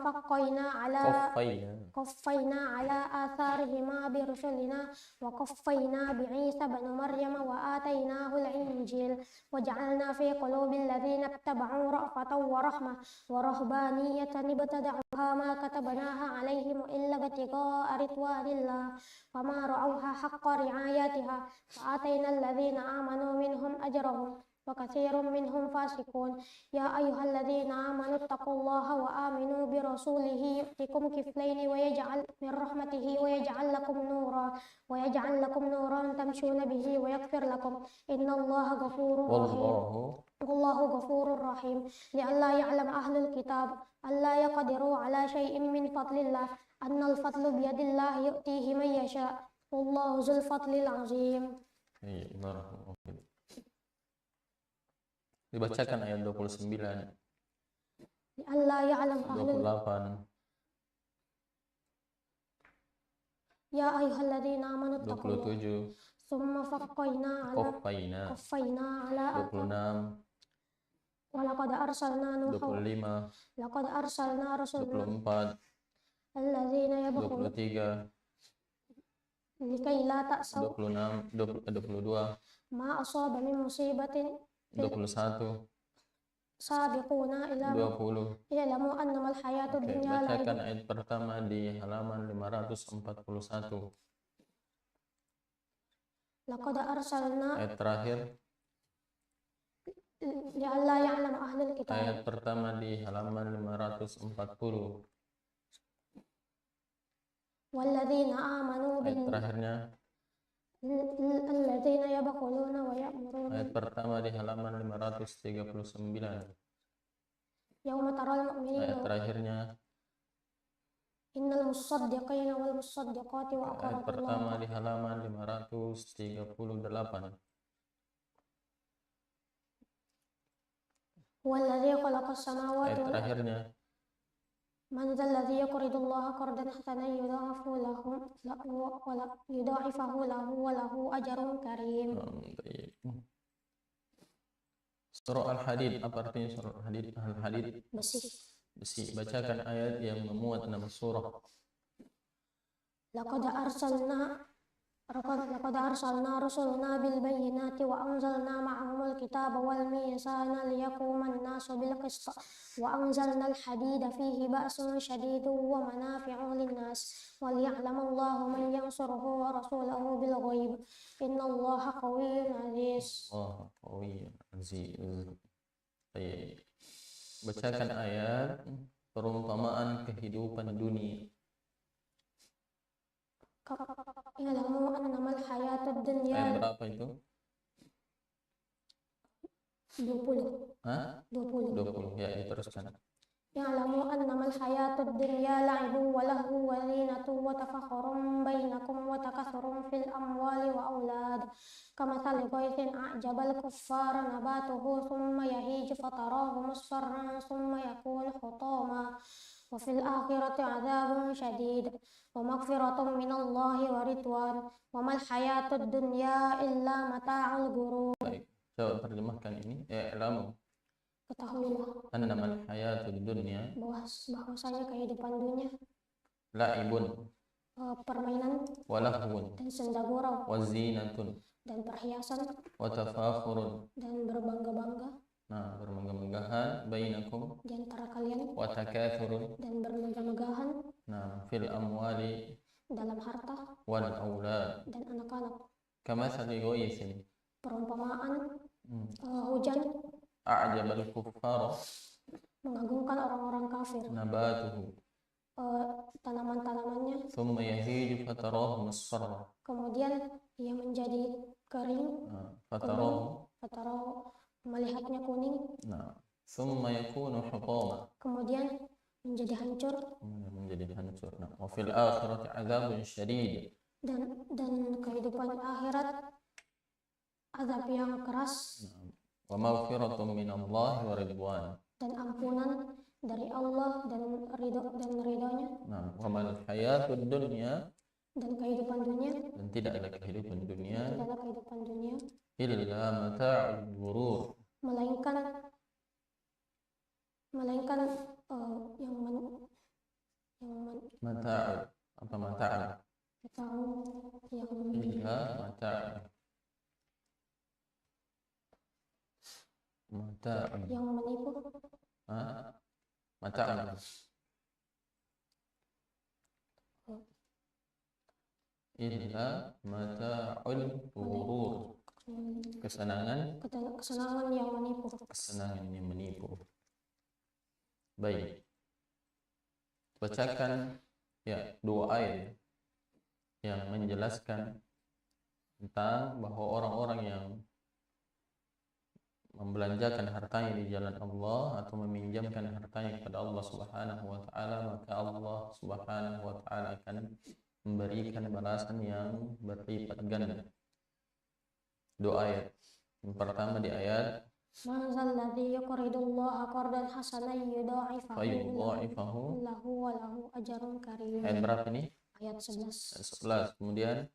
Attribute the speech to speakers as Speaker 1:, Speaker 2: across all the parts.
Speaker 1: قفينا على آثارهما برسلنا وقفينا بعيسى بن مريم وآتيناه الإنجيل وجعلنا في قلوب الذين اتبعوا رأفة ورحمة ورهبانية ابتدعوها ما كتبناها عليهم إلا ابتغاء رضوان الله وما رعوها حق رعايتها فآتينا الذين آمنوا منهم أجرهم وكثير منهم فاسقون يا أيها الذين آمنوا اتقوا الله وآمنوا برسوله يؤتكم كفلين ويجعل من رحمته ويجعل لكم نورا تمشون به ويغفر لكم إن الله غفور رحيم والله غفور رحيم لئلا يعلم أهل الكتاب ألا يقدروا على شيء من فضل الله أن الفضل بيد الله يؤتيه من يشاء والله ذو الفضل العظيم.
Speaker 2: Dibacakan ayat 29.
Speaker 1: Allah ya'lam ahlul
Speaker 2: 28.
Speaker 1: Ya ayyuhalladzina amanu taqullaha
Speaker 2: 27.
Speaker 1: summa qaffayna ala
Speaker 2: 26.
Speaker 1: walaqad arsalna nuha
Speaker 2: 25.
Speaker 1: laqad arsalna rasulana
Speaker 2: 24.
Speaker 1: alladzina yabkhuluna
Speaker 2: 23.
Speaker 1: likai la ta'saw
Speaker 2: 22.
Speaker 1: ma asaba min musibatin
Speaker 2: 21.
Speaker 1: sabiquna ila
Speaker 2: 20.
Speaker 1: ilamu annamal hayatud dunya
Speaker 2: bacakan ayat pertama di halaman 541.
Speaker 1: laqad arsalna
Speaker 2: ayat terakhir
Speaker 1: ya Allah ya'lam ahlul kitab.
Speaker 2: Ayat pertama di halaman 540.
Speaker 1: Walladzina amanu
Speaker 2: Ayat terakhirnya
Speaker 1: alladzina yabkhuluna wa ya'muruna.
Speaker 2: Ayat pertama di halaman 539.
Speaker 1: Yauma taral mu'minina.
Speaker 2: Ayat terakhirnya
Speaker 1: innal musaddiqina wal musaddiqati wa aqradu.
Speaker 2: Ayat pertama di halaman 538.
Speaker 1: Walladzi khalaqas samawati.
Speaker 2: Ayat terakhirnya
Speaker 1: man dzalladzi yuqridullaha qardan hasanan yudha'ifahu lahu wa lahu ajrun karim.
Speaker 2: Surah Al-Hadid, apa artinya surah Al-Hadid? Al-Hadid besi. Bacakan ayat yang memuat nama surah.
Speaker 1: Laqad arsalna rusulana bil bayyinati wa anzalna ma'ahumul kitaba wal mizana liyaquman nasu bil qist wa anzalna al hadida fihi ba'sun shadidun wa manafi'u lin-nas wa liya'lamallahu man yansuruhu wa rasulahu bil ghaib innallaha qawiyyun aziz.
Speaker 2: Qawiyyun aziz. Bacakan ayat perumpamaan kehidupan dunia.
Speaker 1: Ya'lamu annamal hayatud dunya.
Speaker 2: Ayat berapa itu?
Speaker 1: 20.
Speaker 2: Hah? 20. Ya, diteruskan.
Speaker 1: Ya'lamu annamal hayatud dunya la'ibun wa lahu wa zinatun wa tafakhurun bainakum wa takathurun fil amwali wa aulad kamathali ghaythin a'jabal kuffara nabatuhu thumma yahiju fatarahu musfarran thumma yakunu hutama wa fil akhirati 'adzabun syadid wa maghfiratun minallahi wa ridwan wa mal hayatud dunya illa mata'ul ghurur.
Speaker 2: Baik, coba terjemahkan ini. I'lamu,
Speaker 1: ketahuilah
Speaker 2: annamal hayatud dunya,
Speaker 1: bahwasanya kehidupan dunia
Speaker 2: la'ibun,
Speaker 1: permainan,
Speaker 2: walahun,
Speaker 1: dan senda gurau,
Speaker 2: wazinatun, dan
Speaker 1: perhiasan,
Speaker 2: watafakhurun,
Speaker 1: dan berbangga-bangga,
Speaker 2: nah bermegah-megahan, bainakum,
Speaker 1: di antara kalian,
Speaker 2: watakathurun,
Speaker 1: dan bermegah-megahan,
Speaker 2: nah fil amwali,
Speaker 1: dalam harta,
Speaker 2: wal aulad,
Speaker 1: dan anak-anak.
Speaker 2: kamathali ghaythin,
Speaker 1: perumpamaan hujan,
Speaker 2: a'jabal kuffara,
Speaker 1: mengagumkan orang-orang kafir,
Speaker 2: nabatuhu,
Speaker 1: tanaman-tanamannya,
Speaker 2: thumma yahiju fatarahu musfarra,
Speaker 1: kemudian ia menjadi kering,
Speaker 2: fatarahu,
Speaker 1: melihatnya kuning,
Speaker 2: thumma yakunu hutama,
Speaker 1: kemudian menjadi hancur,
Speaker 2: Nah, wa fil akhirati 'adzabun syadid,
Speaker 1: dan kehidupan akhirat azab yang keras,
Speaker 2: wa maghfiratun minallahi wa ridwan,
Speaker 1: dan ampunan dari Allah dan ridhonya.
Speaker 2: Nah, wa mal hayatud dunya,
Speaker 1: dan kehidupan dunia,
Speaker 2: dan tidak ada kehidupan dunia,
Speaker 1: illa
Speaker 2: mata'ul ghurur,
Speaker 1: melainkan
Speaker 2: Mata'un. Apa mata'un? Iya, mata'un. Mata'un.
Speaker 1: Yang menipu.
Speaker 2: Mata'un. Illa mata'ul ghurur. Kesenangan
Speaker 1: yang menipu.
Speaker 2: Kesenangan yang menipu. Baik. Bacakan ya 2 ayat yang menjelaskan tentang bahwa orang-orang yang membelanjakan hartanya di jalan Allah atau meminjamkan hartanya kepada Allah Subhanahu wa taala, maka Allah Subhanahu wa taala akan memberikan balasan yang berlipat ganda. 2 ayat. Yang pertama di ayat
Speaker 1: Man zalladzi yuqridullaha qardan hasanan yudha'ifahu lahu wa lahu ajrun karim.
Speaker 2: Ayat berapa ini?
Speaker 1: Ayat 11.
Speaker 2: 11. Kemudian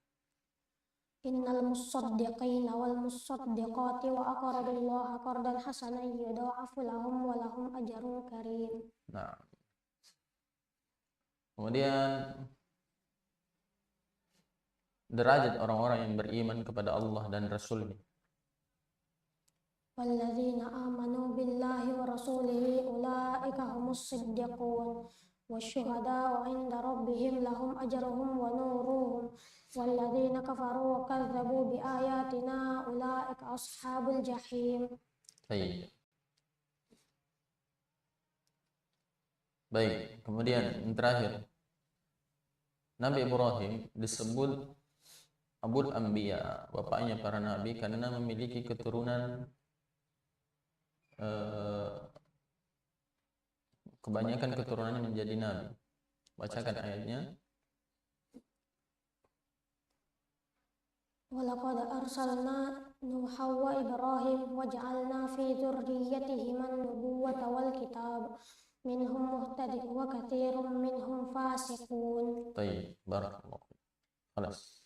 Speaker 1: Innal musaddiqina wal musaddiqati wa aqradullaha qardan hasanan yudha'ifu lahum wa lahum ajrun karim.
Speaker 2: Nah. Kemudian derajat orang-orang yang beriman kepada Allah dan Rasul-Nya.
Speaker 1: Walladzina amanu billahi wa rasulihi ulaika humus siddiqun wasyuhada'u 'inda rabbihim lahum ajruhum wa nuruhum walladzina kafaru wa kadzdzabu biayatina ulaika ashabul jahim.
Speaker 2: Baik, kemudian yang terakhir Nabi Ibrahim disebut Abul Anbiya, bapaknya para nabi, karena memiliki keturunan kebanyakan keturunannya menjadi nabi. Bacakan ayatnya.
Speaker 1: Walaqad arsalna Nuha wa Ibrahim waj'alna fi dzurriyyatihima an-nubuwwata wal kitab minhum muhtadin wa katsirun minhum fasiqun.
Speaker 2: Baik, barakallahu. Khalas.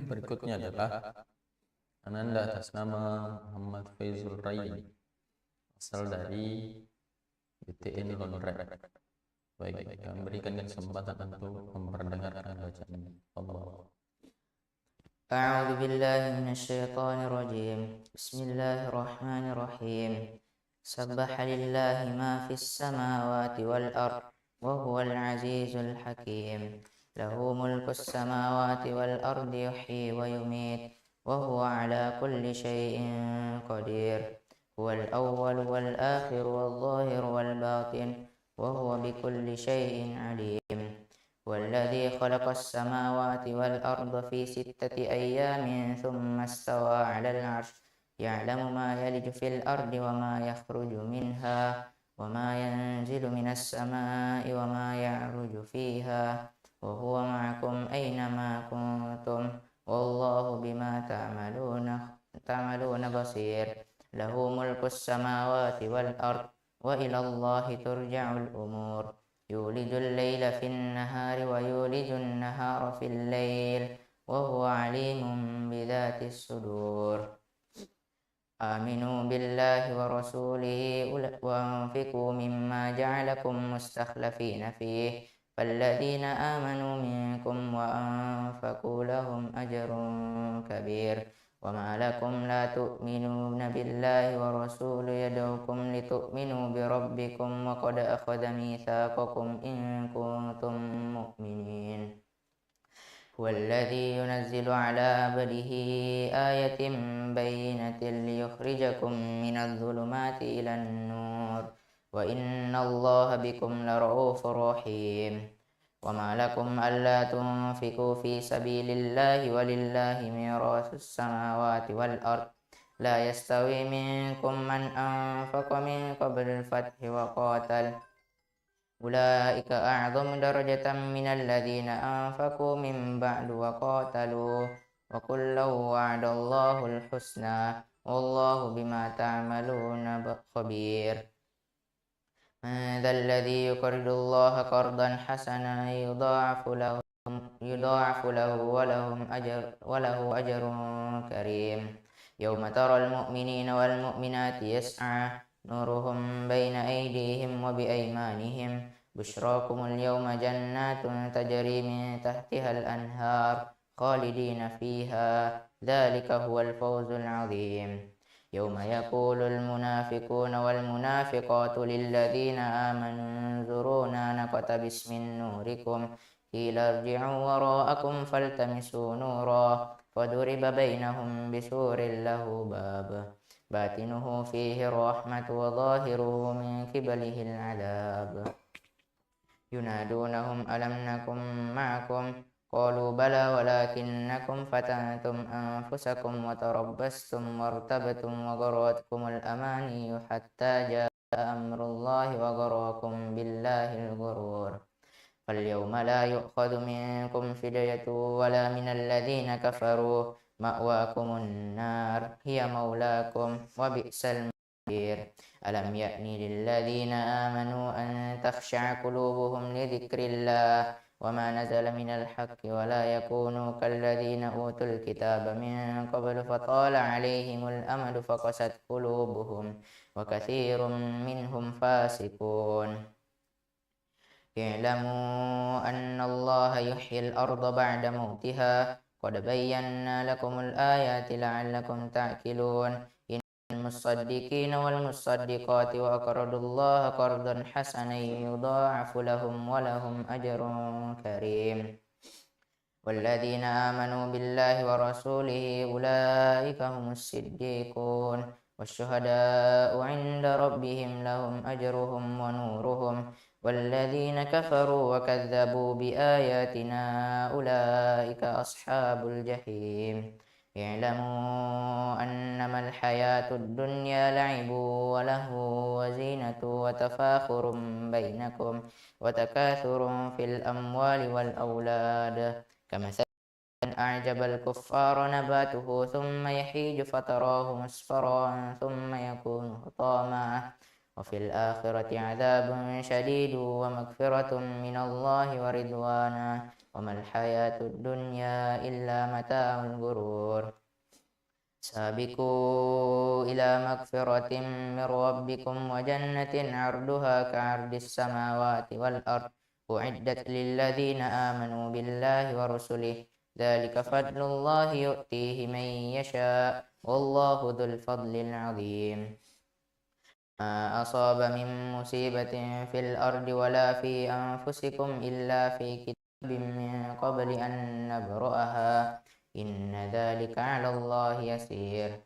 Speaker 2: Berikutnya adalah Ananda atas nama Muhammad Faizul Raini, asal dari BTN Lonrek. Baik, kami berikan kesempatan untuk memperdengarkan bacaan Allah.
Speaker 3: A'udzu billahi minasyaitonir rajim. Bismillahirrahmanirrahim. Sabbaha lillahi ma fis samawati wal ard wa huwal azizul hakim. Lahu mulkus samawati wal ardi yuhyi wa yumit wa huwa ala kulli syai'in qadir. Huwal awwal wal akhir wal zahir wal batin wa huwa bikulli syai'in alim. والذي خلق السماوات والأرض في 6 أيام ثم استوى على العرش يعلم ما يلج في الأرض وما يخرج منها وما ينزل من السماء وما يعرج فيها وهو معكم أينما كنتم والله بما تعملون بصير له ملك السماوات والأرض وإلى الله ترجع الأمور يولج الليل في النهار ويولج النهار في الليل وهو عليم بذات الصدور آمنوا بالله ورسوله وانفقوا مما جعلكم مستخلفين فيه فالذين آمنوا منكم وأنفقوا لهم أجر كبير وما لكم لا تؤمنون بالله ورسوله يدعوكم لتؤمنوا بربكم وقد أخذ ميثاقكم إن كنتم مؤمنين هو الذي ينزل على عبده آية بينة ليخرجكم من الظلمات إلى النور وإن الله بكم لرؤوف رحيم وما لكم ألا تنفقوا في سبيل الله ولله ميراث السماوات والأرض لا يستوي منكم من أنفق من قبل الفتح وقاتل أولئك أعظم درجة من الذين أنفقوا من بعد وقاتلوا وكلا وعد الله الحسنى والله بما تعملون خبير من ذا الذي يقرض الله قرضا حسنا يضاعف له وله أجر كريم يوم ترى المؤمنين والمؤمنات يسعى نورهم بين أيديهم وبأيمانهم بشراكم اليوم جنات تجري من تحتها الأنهار خالدين فيها ذلك هو الفوز العظيم يوم يقول المنافقون والمنافقات للذين آمنوا انظرونا نقتبس من نوركم قيل ارجعوا وراءكم فالتمسوا نورا فضرب بينهم بسور له باب باطنه فيه الرحمة وظاهره من قبله العذاب ينادونهم ألم نكن معكم قالوا بلى ولكنكم فتنتم أنفسكم وتربصتم وارتبتم وغرتكم الأماني حتى جاء أمر الله وغركم بالله الغرور فاليوم لا يؤخذ منكم فدية ولا من الذين كفروا مأواكم النار هي مولاكم وبئس المصير ألم يأن للذين آمنوا أن تخشع قلوبهم لذكر الله وما نزل من الحق ولا يكونوا كالذين أوتوا الكتاب من قبل فطال عليهم الأمد فقست قلوبهم وكثير منهم فاسقون اعلموا أن الله يحيي الأرض بعد موتها قد بينا لكم الآيات لعلكم تعقلون إن المصدقين والمصدقات وأقرضوا الله قرضا حسنا يضاعف لهم ولهم أجر كريم والذين آمنوا بالله ورسوله أولئك هم الصديقون والشهداء عند ربهم لهم أجرهم ونورهم والذين كفروا وكذبوا بآياتنا أولئك أصحاب الجحيم اعلموا أنما الحياة الدنيا لعب ولهو وزينة وتفاخر بينكم وتكاثر في الأموال والأولاد كمثل أعجب الكفار نباته ثم يحيج فتراه مصفرا ثم يكون حطاما وفي الآخرة عذاب شديد ومغفرة من الله ورضوانا وما الحياة الدنيا إلا متاع الغرور سابقوا إلى مغفرة من ربكم وجنة عرضها كعرض السماوات والأرض أعدت للذين آمنوا بالله ورسله ذلك فضل الله يؤتيه من يشاء والله ذو الفضل العظيم ما أصاب من مصيبة في الأرض ولا في أنفسكم إلا في كتاب من قبل أن نبرأها إن ذلك على الله يسير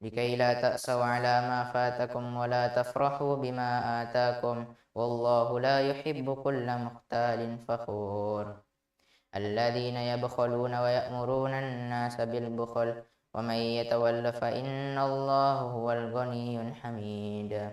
Speaker 3: لكي لا تأسوا على ما فاتكم ولا تفرحوا بما آتاكم والله لا يحب كل مختال فخور الذين يبخلون ويأمرون الناس بالبخل ومن يتول فإن الله هو الغني الحميد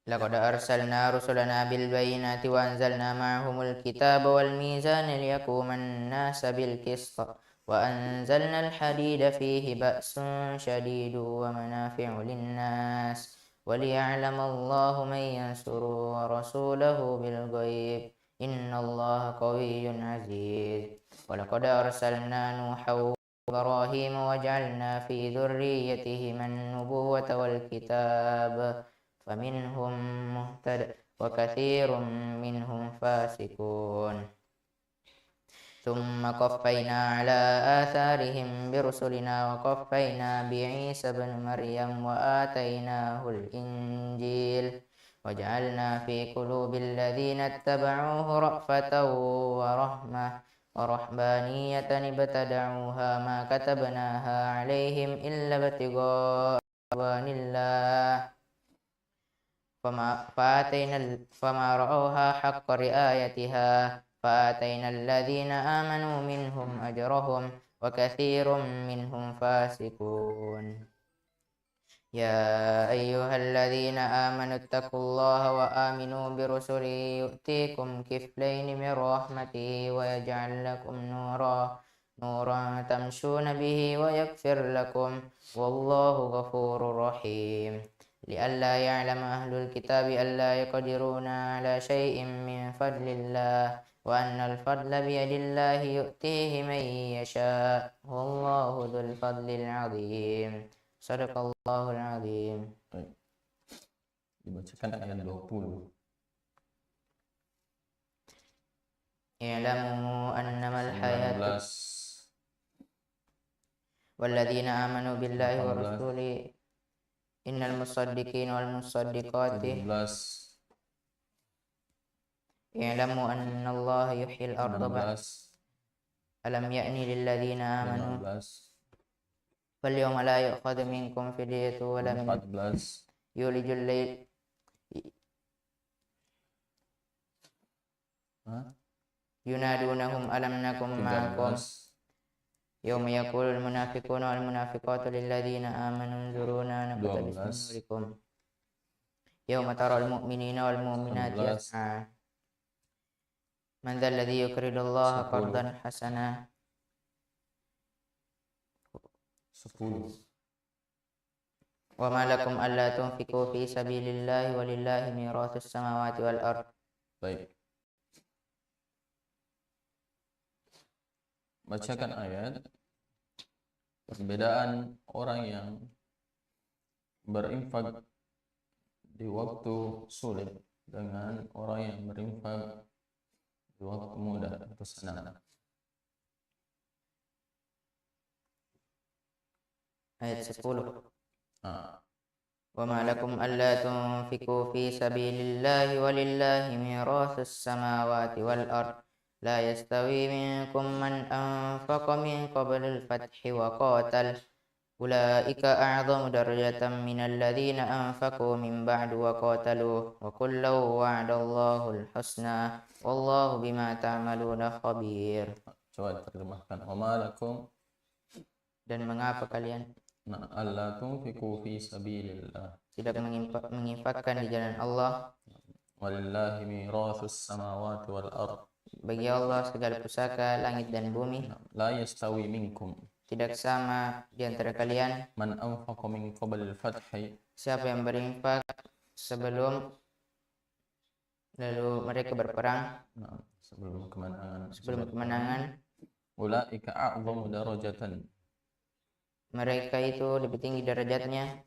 Speaker 3: لقد أرسلنا رسلنا بالبينات وأنزلنا معهم الكتاب والميزان ليقوم الناس بالقسط وأنزلنا الحديد فيه بأس شديد ومنافع للناس وليعلم الله من ينصره ورسوله بالغيب إن الله قوي عزيز ولقد أرسلنا نوحا وإبراهيم وجعلنا في ذريتهما النبوة والكتاب فمنهم مهتد وكثير منهم فاسقون ثم قفينا على آثارهم برسلنا وقفينا بعيسى بن مريم وآتيناه الإنجيل وجعلنا في قلوب الذين اتبعوه رأفة ورحمة ورهبانية ابتدعوها ما كتبناها عليهم إلا ابتغاء رضوان الله فما رأوها حق رعايتها فآتينا الذين آمنوا منهم أجرهم وكثير منهم فاسقون يا أيها الذين آمنوا اتقوا الله وآمنوا برسله يؤتيكم كفلين من رحمته ويجعل لكم نورا تمشون به ويغفر لكم والله غفور رحيم لئلا يعلم أهل الكتاب ألا يقدرون على شيء من فضل الله وأن الفضل بيد الله يؤتيه من يشاء والله ذو الفضل العظيم صدق الله العظيم.
Speaker 2: Baik. Dibacakan ayat 20.
Speaker 3: اعلموا أنما الحياة
Speaker 2: 19.
Speaker 3: والذين آمنوا بالله
Speaker 2: 18.
Speaker 3: ورسوله إن المصدقين والمصدقات
Speaker 2: 17.
Speaker 3: اعلموا أن الله يحيي الأرض
Speaker 2: 16.
Speaker 3: ألم يأن للذين آمنوا
Speaker 2: 15.
Speaker 3: فاليوم لا يؤخذ منكم فدية ولا من
Speaker 2: 14.
Speaker 3: يولج الليل ينادونهم ألم نكن معكم
Speaker 2: 13.
Speaker 3: يوم يقول المنافقون والمنافقات للذين آمنوا انظرونا نقتبس من
Speaker 2: 12.
Speaker 3: نوركم يوم ترى المؤمنين والمؤمنات
Speaker 2: 19.
Speaker 3: يسعى من ذا الذي يقرض الله
Speaker 2: 10.
Speaker 3: قرضا حسنا
Speaker 2: 10.
Speaker 3: وما لكم ألا تنفقوا في سبيل الله ولله ميراث السماوات والأرض.
Speaker 2: Baik. Bacakan ayat. Perbedaan orang yang berinfak di waktu sulit dengan orang yang berinfak di waktu mudah atau senang.
Speaker 3: Ayat 10.
Speaker 2: Nah,
Speaker 3: وما لكم ألا تنفقوا في سبيل الله ولله ميراث السماوات والأرض لا يستوي منكم من أنفق من قبل الفتح وقاتل أولئك أعظم درجة من الذين أنفقوا من بعد وقاتلوا وكلا وعد الله الحسنى والله بما تعملون خبير.
Speaker 2: coba terjemahkan. Wama lakum,
Speaker 3: Dan mengapa kalian
Speaker 2: alla tunfiqu fi sabilillah,
Speaker 3: tidak menginfakkan di jalan Allah?
Speaker 2: walillahi mirathus samawati wal ard,
Speaker 3: Bagi Allah segala pusaka langit dan bumi.
Speaker 2: la yastawi minkum,
Speaker 3: Tidak sama di antara kalian
Speaker 2: man anfaqa min qabl al-fathi,
Speaker 3: siapa yang berinfak sebelum lalu mereka berperang,
Speaker 2: sebelum kemenangan, ulaika a'zamu darajatan,
Speaker 3: mereka itu lebih tinggi derajatnya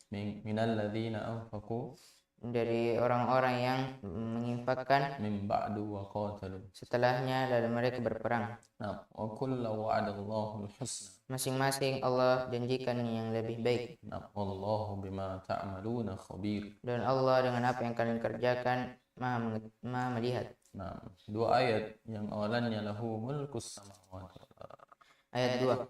Speaker 2: minal ladzina anfaqu,
Speaker 3: dari orang-orang yang menginfakkan
Speaker 2: min ba'du wa qatalu.
Speaker 3: Setelahnya lalu mereka berperang.
Speaker 2: Nah, wa kullu wa'adallahu al-husna.
Speaker 3: Masing-masing Allah janjikan yang lebih baik.
Speaker 2: Nah, wallahu bima ta'maluna khabir.
Speaker 3: Dan Allah dengan apa yang kalian kerjakan Maha melihat.
Speaker 2: Nah, dua ayat yang awalannya lahu mulkus samawati wal ard.
Speaker 3: Ayat 2.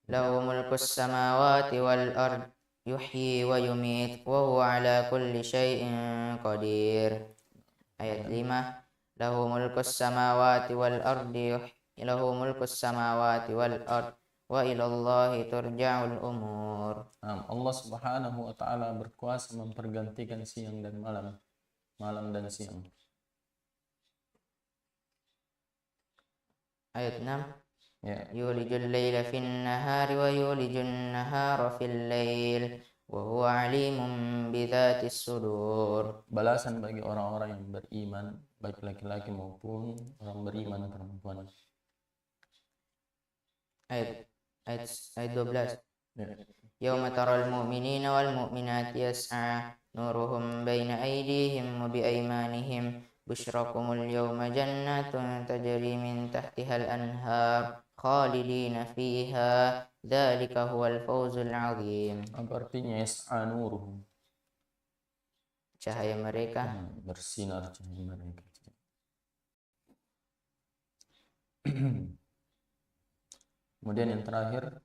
Speaker 3: Lahu mulkus samawati wal ard yuhyi wa yumit wa huwa ala kulli syai'in qadir. Ayat 5. Lahu mulkus samawati wal ardi lahu mulkus samawati wal ard wa ilallahi turja'ul umur.
Speaker 2: Allah Subhanahu wa taala berkuasa mempergantikan siang dan malam, malam dan siang.
Speaker 3: Ayat 6.
Speaker 2: Ya.
Speaker 3: Yulijul laila fin nahari wa yulijun nahara fil lail wa huwa alimun bidzatis sudur.
Speaker 2: Balasan bagi orang-orang yang beriman, baik laki-laki maupun orang beriman perempuan.
Speaker 3: Ayat 12.
Speaker 2: Ya.
Speaker 3: Yauma taral mu'minina wal mu'minati yas'a nuruhum baina aydihim wa bi aymanihim بشراكم اليوم جنات تجري من تحتها الأنهار خالدين فيها ذلك هو الفوز العظيم.
Speaker 2: Apa artinya yas'a nuruhum?
Speaker 3: Cahaya mereka
Speaker 2: Bersinar cahaya mereka. Kemudian yang terakhir,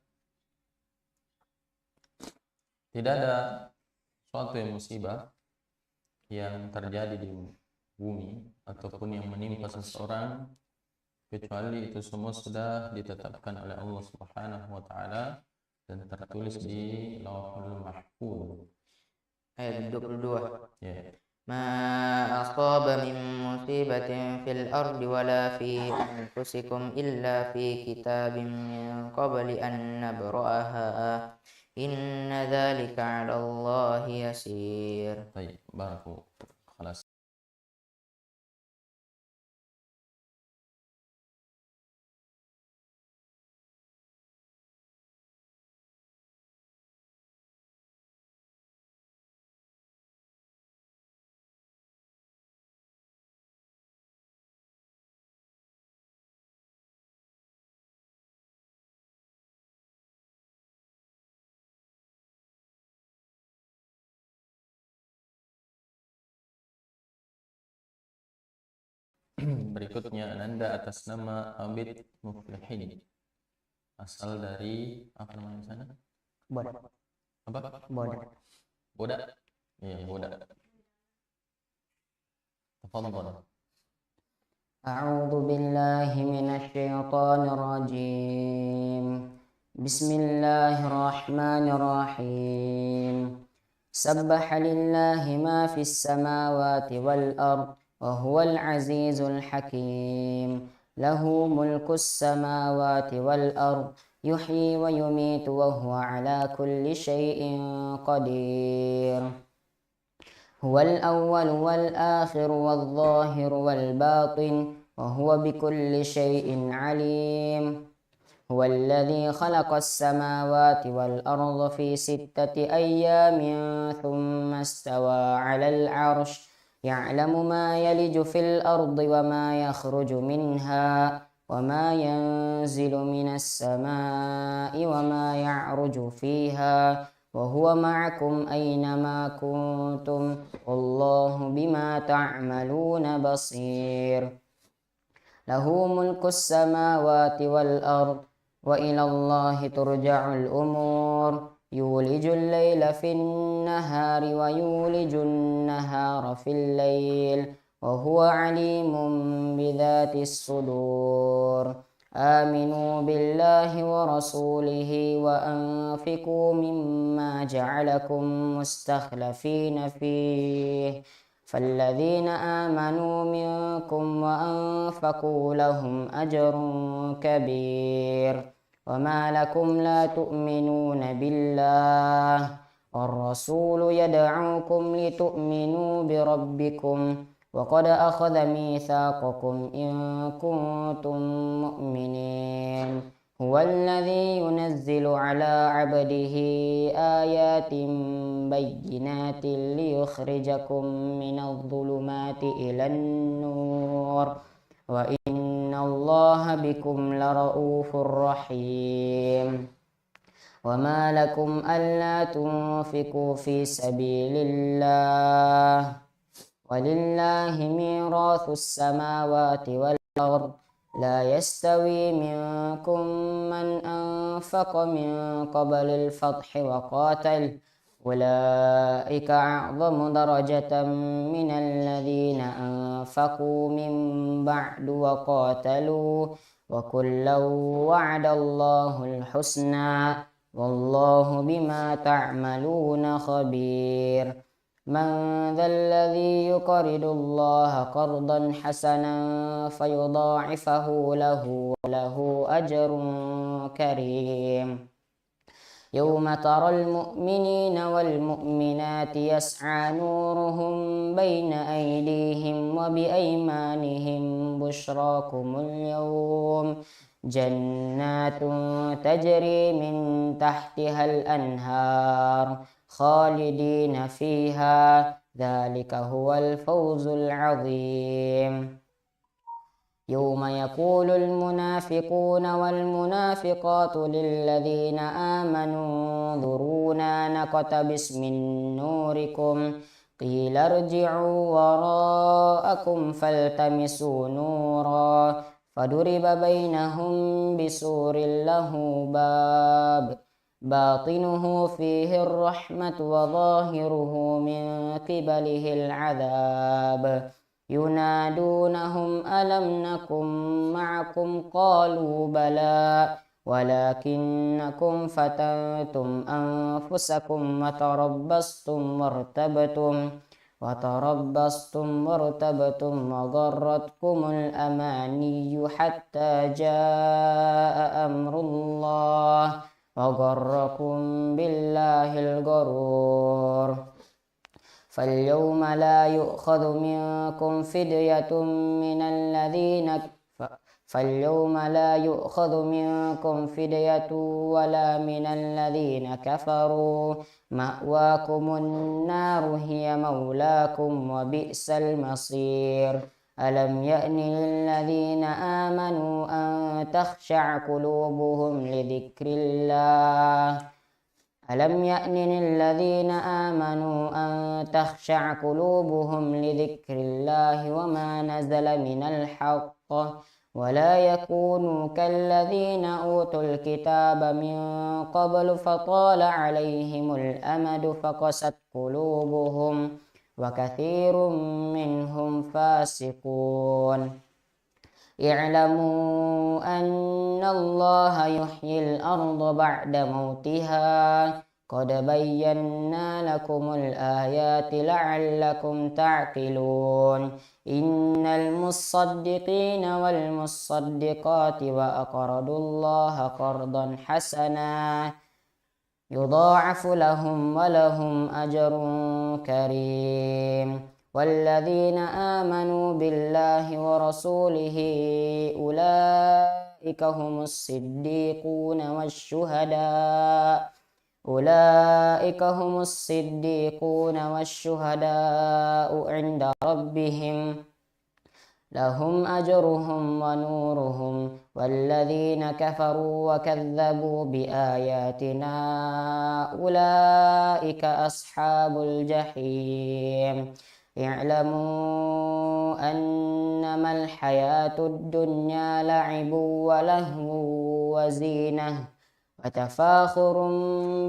Speaker 2: tidak ada suatu yang musibah yang terjadi di bumi ataupun yang menimpa seseorang kecuali itu semua sudah ditetapkan oleh Allah Subhanahu wa taala dan tertulis di Lauhul Mahfuz.
Speaker 3: ayat 22.
Speaker 2: Ya.
Speaker 3: Ma asaba min musibatin fil ardi wala fi anfusikum illa fi kitabim min qabli an nabra'aha inna dzalika 'ala Allahi yasir.
Speaker 2: Baik, barakallahu. Khalas. Berikutnya Ananda atas nama Abid Muflihin. Asal dari apa namanya sana?
Speaker 3: Boda.
Speaker 2: Apa?
Speaker 3: Boda.
Speaker 2: Boda. Iya, Boda. Tafadhal.
Speaker 3: A'udzu billahi minasyaitonir rajim. Bismillahirrahmanirrahim. Sabbaha lillahi ma fis samawati wal ard wa huwal azizul hakim. Lahu mulkus samawati wal ard yuhyi wa yumitu wa huwa ala kulli syai'in qadir. Huwal awwal wal akhir wal zahir wal batin wa huwa bikulli syai'in alim. هو الذي خلق السماوات والأرض في 6 أيام ثم استوى على العرش يعلم ما يلج في الأرض وما يخرج منها وما ينزل من السماء وما يعرج فيها وهو معكم أينما كنتم والله بما تعملون بصير. له ملك السماوات والأرض وإلى الله ترجع الأمور. يولج الليل في النهار ويولج النهار في الليل وهو عليم بذات الصدور. آمنوا بالله ورسوله وأنفقوا مما جعلكم مستخلفين فيه فالذين آمنوا منكم وأنفقوا لهم أجر كبير. وما لكم لا تؤمنون بالله والرسول يدعوكم لتؤمنوا بربكم وقد أخذ ميثاقكم إن كنتم مؤمنين. هو الذي ينزل على عبده آيات بينات ليخرجكم من الظلمات إلى النور وإن الله بكم لرؤوف رحيم. وما لكم ألا تنفقوا في سبيل الله ولله ميراث السماوات والأرض لا يستوي منكم من أنفق من قبل الفتح وقاتل أولئك أعظم درجة من الذين أنفقوا من بعد وقاتلوا وكلا وعد الله الحسنى والله بما تعملون خبير. من ذا الذي يقرض الله قرضا حسنا فيضاعفه له أجر كريم. يوم ترى المؤمنين والمؤمنات يسعى نورهم بين أيديهم وبأيمانهم بشراكم اليوم جنات تجري من تحتها الأنهار خالدين فيها ذلك هو الفوز العظيم يوم يقول المنافقون والمنافقات للذين آمنوا انظرونا نقتبس من نوركم قيل ارجعوا وراءكم فالتمسوا نورا فضرب بينهم بسور له باب باطنه فيه الرحمة وظاهره من قبله العذاب ينادونهم ألم نكن معكم قالوا بلى ولكنكم فتنتم أنفسكم وتربصتم وارتبتم وغرتكم الأماني حتى جاء أمر الله وغركم بالله الغرور فاليوم لا يؤخذ منكم فدية ولا من الذين كفروا مأواكم النار هي مولاكم وبئس المصير ألم يأن للذين آمنوا أن تخشع قلوبهم لذكر الله وما نزل من الحق ولا يكونوا كالذين أوتوا الكتاب من قبل فطال عليهم الأمد فقست قلوبهم وكثير منهم فاسقون اعلموا أن الله يحيي الأرض بعد موتها قد بينا لكم الآيات لعلكم تعقلون إن المصدقين والمصدقات وأقرضوا الله قرضا حسنا يضاعف لهم ولهم أجر كريم والذين آمنوا بالله ورسوله أولئك هم الصديقون والشهداء عند ربهم لهم أجرهم ونورهم والذين كفروا وكذبوا بآياتنا أولئك أصحاب الجحيم اعلموا أنما الحياة الدنيا لعب ولهو وزينة وتفاخر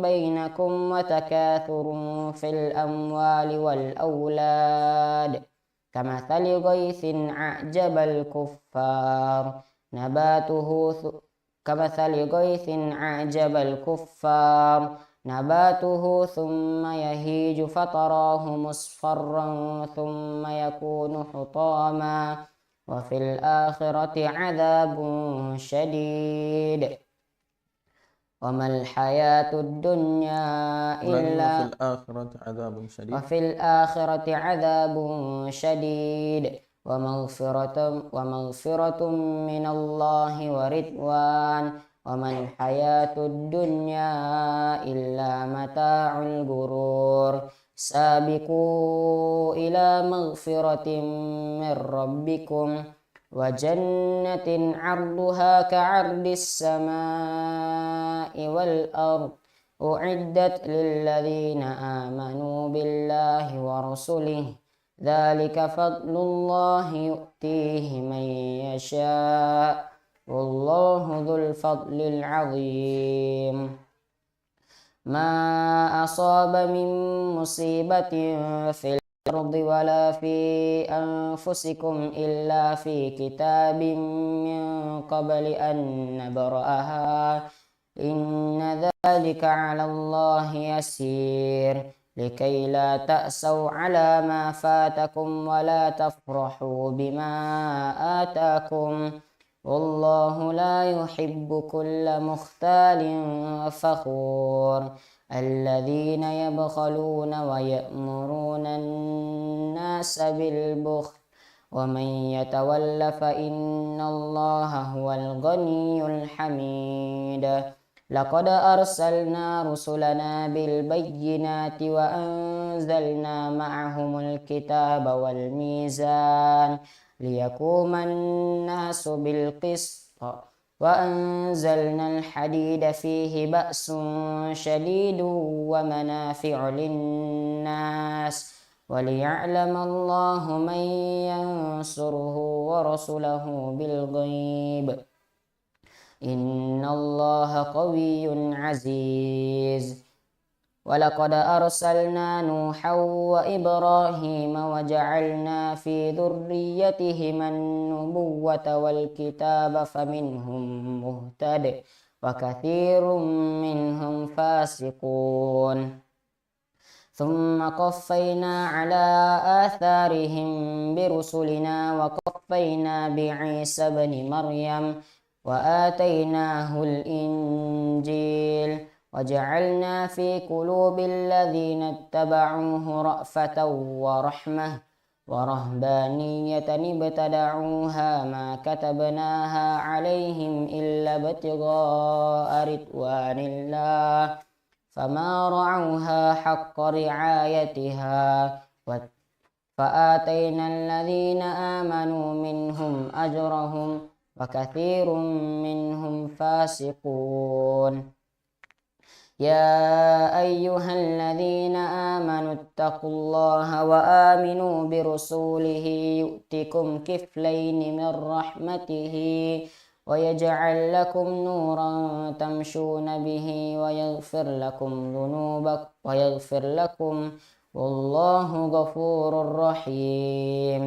Speaker 3: بينكم وتكاثر في الأموال والأولاد كمثل غيث أعجب الكفار نباته ثم يهيج فتراه مصفرا ثم يكون حطاما وفي الآخرة عذاب شديد وما الحياة الدنيا إلا وفي الآخرة عذاب شديد ومغفرة من الله ورضوان وما الحياة الدنيا إلا متاع الغرور سابقوا إلى مغفرة من ربكم وجنة عرضها كعرض السماء والأرض أعدت للذين آمنوا بالله ورسله ذلك فضل الله يؤتيه من يشاء والله ذو الفضل العظيم ما أصاب من مصيبة في الأرض ولا في أنفسكم إلا في كتاب من قبل أن نبرأها إن ذلك على الله يسير لكي لا تأسوا على ما فاتكم ولا تفرحوا بما آتاكم والله لا يحب كل مختال فخور الذين يبخلون ويأمرون الناس بالبخل ومن يتول فإن الله هو الغني الحميد
Speaker 4: لقد أرسلنا رسلنا بالبينات وأنزلنا معهم الكتاب والميزان ليقوم الناس بالقسط وأنزلنا الحديد فيه بأس شديد ومنافع للناس وليعلم الله من ينصره ورسله بالغيب إن الله قوي عزيز ولقد أرسلنا نوحا وإبراهيم وجعلنا في ذريتهما النبوة والكتاب فمنهم مهتد وكثير منهم فاسقون ثم قفينا على آثارهم برسلنا وقفينا بعيسى بن مريم وآتيناه الإنجيل وجعلنا في قلوب الذين اتبعوه رأفة ورحمة ورهبانية ابتدعوها ما كتبناها عليهم إلا ابتغاء رضوان الله فما رعوها حق رعايتها فآتينا الذين آمنوا منهم أجرهم وكثير منهم فاسقون يا أيها الذين آمنوا اتقوا الله وآمنوا برسوله يؤتكم كفلين من رحمته ويجعل لكم نورا تمشون به ويغفر لكم والله غفور رحيم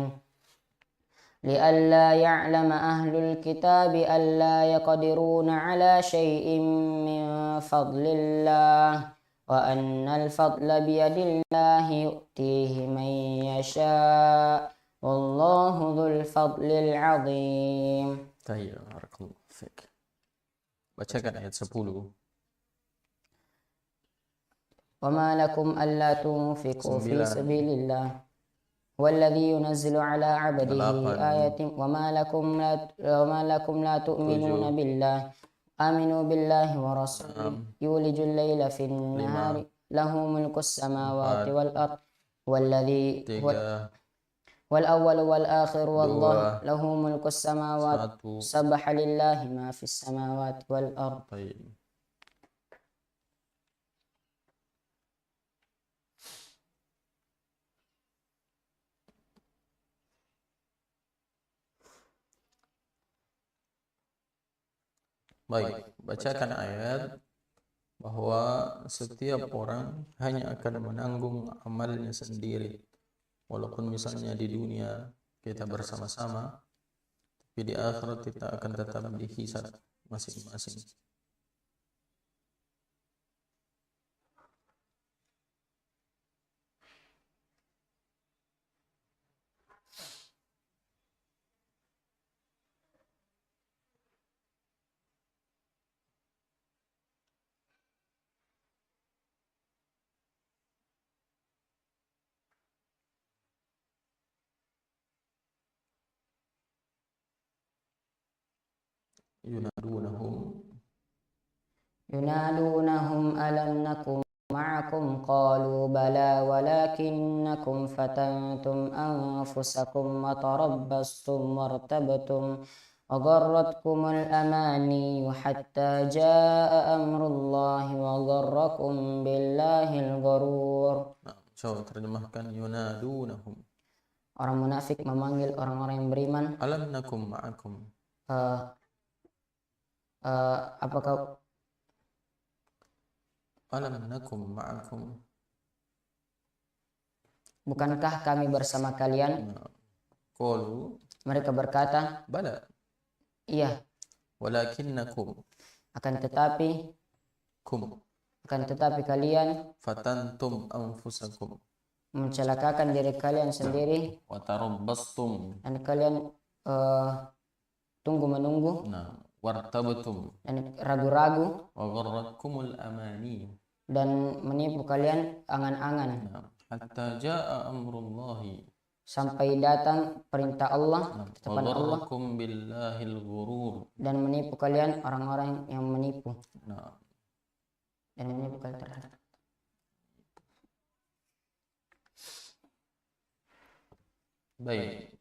Speaker 4: لئلا يعلم أهل الكتاب ألا يقدرون على شيء من فضل الله وأن الفضل بيد الله يؤتيه من يشاء والله ذو الفضل العظيم.
Speaker 2: Tayyib, barakallahu fiik. Bacakan ayat 10.
Speaker 4: وما لكم ألا تنفقوا في سبيل الله والذي ينزل على عبده آيات وما لكم لا تؤمنون بالله آمنوا بالله ورسوله يولج الليل في النهار له ملك السماوات والأرض والأول والآخر والله له ملك السماوات سبح لله ما في السماوات والأرض.
Speaker 2: Baik, bacakan ayat bahwa setiap orang hanya akan menanggung amalnya sendiri. Walaupun misalnya di dunia kita bersama-sama, tapi di akhirat kita akan tetap dihisab masing-masing.
Speaker 4: ينادونهم ألم نكن معكم قالوا بلى ولكنكم فتنتم أنفسكم وتربصتم وارتبتم وغرتكم الأماني حتى جاء أمر الله وغركم بالله الغرور.
Speaker 2: Coba terjemahkan yunadunahum.
Speaker 4: Orang munafik memanggil orang-orang yang beriman.
Speaker 2: Alam nakum ma'akum.
Speaker 4: Apakah
Speaker 2: Alam nakum ma'akum.
Speaker 4: Bukankah kami bersama kalian?
Speaker 2: Qalu.
Speaker 4: Mereka berkata,
Speaker 2: bala.
Speaker 4: Iya.
Speaker 2: Walakinnakum.
Speaker 4: Akan tetapi kalian
Speaker 2: fatantum anfusakum.
Speaker 4: Mencelakakan diri kalian sendiri.
Speaker 2: Wa tarabbastum.
Speaker 4: Dan kalian tunggu-menunggu.
Speaker 2: Nah, wartabtum.
Speaker 4: Dan ragu-ragu.
Speaker 2: Wa gharratkumul amani.
Speaker 4: Dan menipu kalian angan-angan.
Speaker 2: Hatta jaa amrullahi.
Speaker 4: Sampai datang perintah Allah, ketetapan Allah.
Speaker 2: Billahil ghurur.
Speaker 4: Dan menipu kalian orang-orang yang menipu. dan menyebabkan terhadap.
Speaker 2: Baik.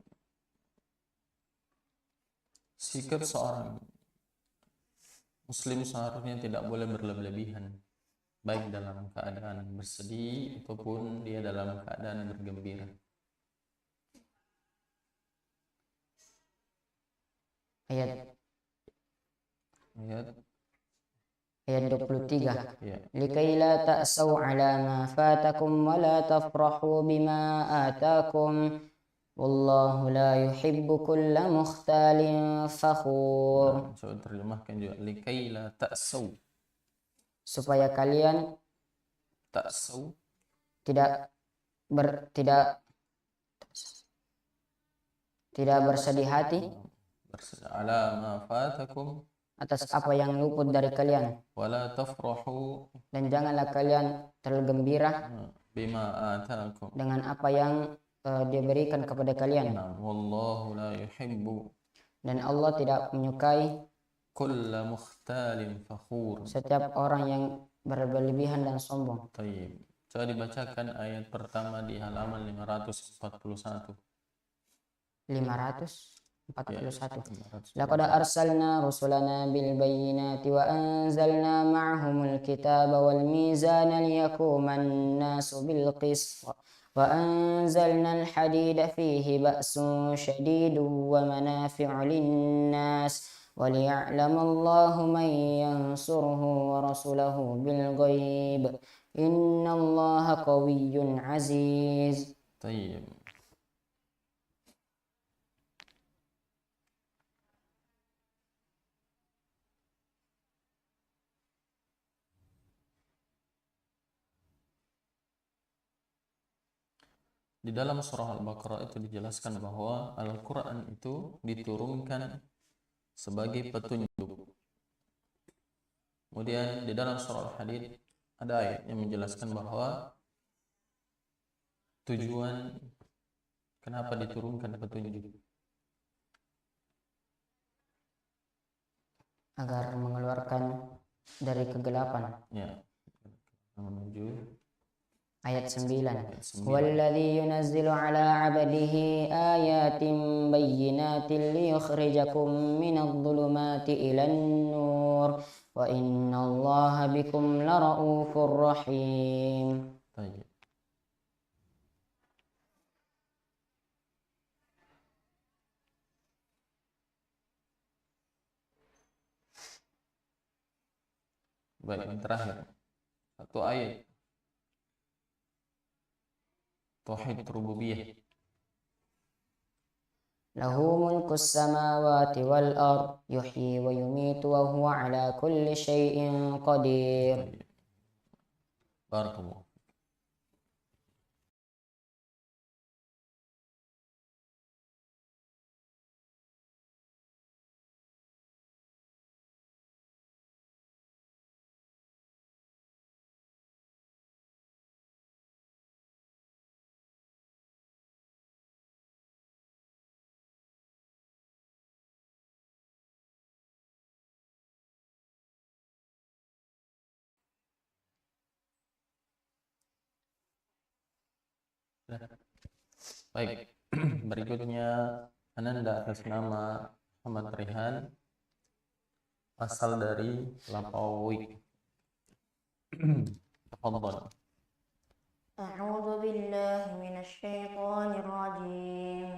Speaker 2: Sikap seorang Muslim seharusnya tidak boleh berlebihan, baik dalam keadaan bersedih ataupun dia dalam keadaan bergembira.
Speaker 4: Ayat
Speaker 2: Ayat
Speaker 4: 23.
Speaker 2: ya.
Speaker 4: Likai la ta'saw ala ma fatakum wa la tafrahu bima atakum. Wallahu la yuhibbu kulla mukhtalin fakhur.
Speaker 2: Coba terjemahkan juga. Likai la ta'saw.
Speaker 4: Supaya kalian
Speaker 2: Ta'saw.
Speaker 4: tidak bersedih hati
Speaker 2: Ala ma fatakum.
Speaker 4: atas apa yang luput dari kalian,
Speaker 2: Wala tafrahu.
Speaker 4: dan janganlah kalian tergembira
Speaker 2: Bima atakum.
Speaker 4: dengan apa yang diberikan kepada kalian.
Speaker 2: Wallahu la yuhibbu.
Speaker 4: Dan Allah tidak menyukai
Speaker 2: Kulla mukhtalin fakhur.
Speaker 4: setiap orang yang berlebihan dan sombong.
Speaker 2: Tayyib. Coba dibacakan ayat pertama di halaman 541.
Speaker 4: 541.
Speaker 2: 541.
Speaker 4: Laqad arsalna rusulana bil bayyinati wa anzalna ma'ahumul kitaba wal mizana liyaquman nasu bil qist wa anzalna al hadida fihi ba'sun shadidun wa manafi'u lin-nas wa liya'lama Allahu man yansuruhu wa rasulahu bil ghaib innallaha qawiyyun aziz.
Speaker 2: Tayyib. Di dalam surah Al-Baqarah itu dijelaskan bahwa Al-Quran itu diturunkan sebagai petunjuk. Kemudian di dalam surah Al-Hadid ada ayat yang menjelaskan bahwa tujuan kenapa diturunkan petunjuk,
Speaker 4: agar mengeluarkan dari kegelapan.
Speaker 2: ya, menuju
Speaker 4: Ayat 9. Walladzi yunazzilu ala 'abdihi ayatin bayyinatin liyukhrijakum minadh dhulumati ilan nur wa innallaha bikum lara'ufur rahim.
Speaker 2: Tayyib. Baik, yang terakhir satu ayat Tauhid Rububiyah.
Speaker 4: Lahu mulkus samawati wal ard yuhyi wa yumitu wa huwa ala kulli syai'in qadir.
Speaker 2: Barakallahu. Baik, berikutnya Ananda atas nama Muhammad Rehan, asal dari Lampauwi. Tafadhal.
Speaker 5: A'udzu billahi minasy syaithanir rajim.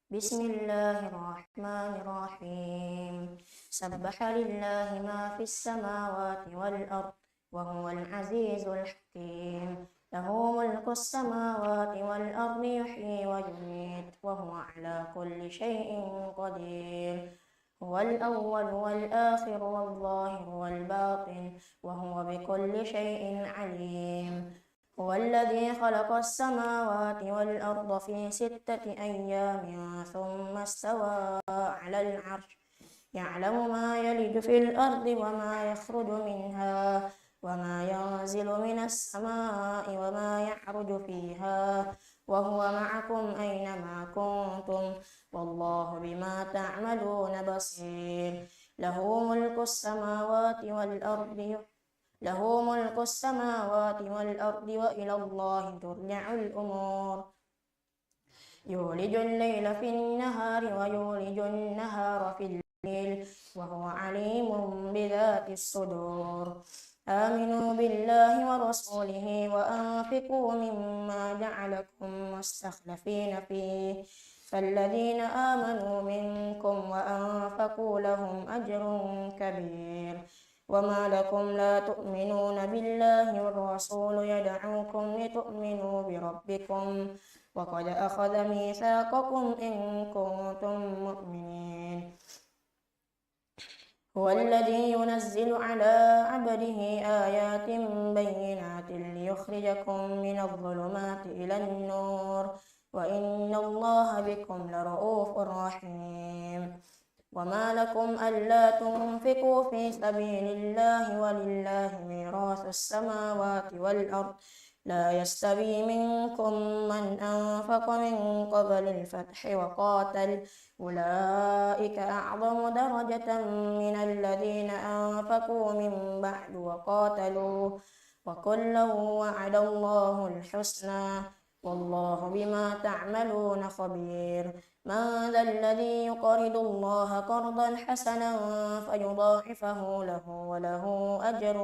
Speaker 5: Bismillahirrahmanirrahim. Sabbaha lillahi ma fis samawati wal ard wa huwal azizul hakim. Lahu mulkus samawati wal ardi yuhyi wa yumiit wa huwa ala kulli syai'in qadir. Huwal awwal wal akhir wal zahir wal batin wa huwa bikulli syai'in alim. هو الذي خلق السماوات والأرض في 6 أيام ثم استوى على العرش يعلم ما يلج في الأرض وما يخرج منها وما ينزل من السماء وما يعرج فيها وهو معكم أينما كنتم والله بما تعملون بصير له ملك السماوات والأرض له ملك السماوات والأرض وإلى الله ترجع الأمور يولج الليل في النهار ويولج النهار في الليل وهو عليم بذات الصدور آمنوا بالله ورسوله وأنفقوا مما جعلكم مستخلفين فيه فالذين آمنوا منكم وأنفقوا لهم أجر كبير وما لكم لا تؤمنون بالله والرسول يدعوكم لتؤمنوا بربكم وقد أخذ ميثاقكم إن كنتم مؤمنين هو الذي ينزل على عبده آيات بينات ليخرجكم من الظلمات إلى النور وإن الله بكم لرؤوف رحيم وما لكم ألا تنفقوا في سبيل الله ولله ميراث السماوات والأرض لا يستوي منكم من أنفق من قبل الفتح وقاتل أولئك أعظم درجة من الذين أنفقوا من بعد وقاتلوا وكلا وعد الله الحسنى والله بما تعملون خبير من ذا الذي يقرض الله قرضا حسنا فيضاعفه له وله أجر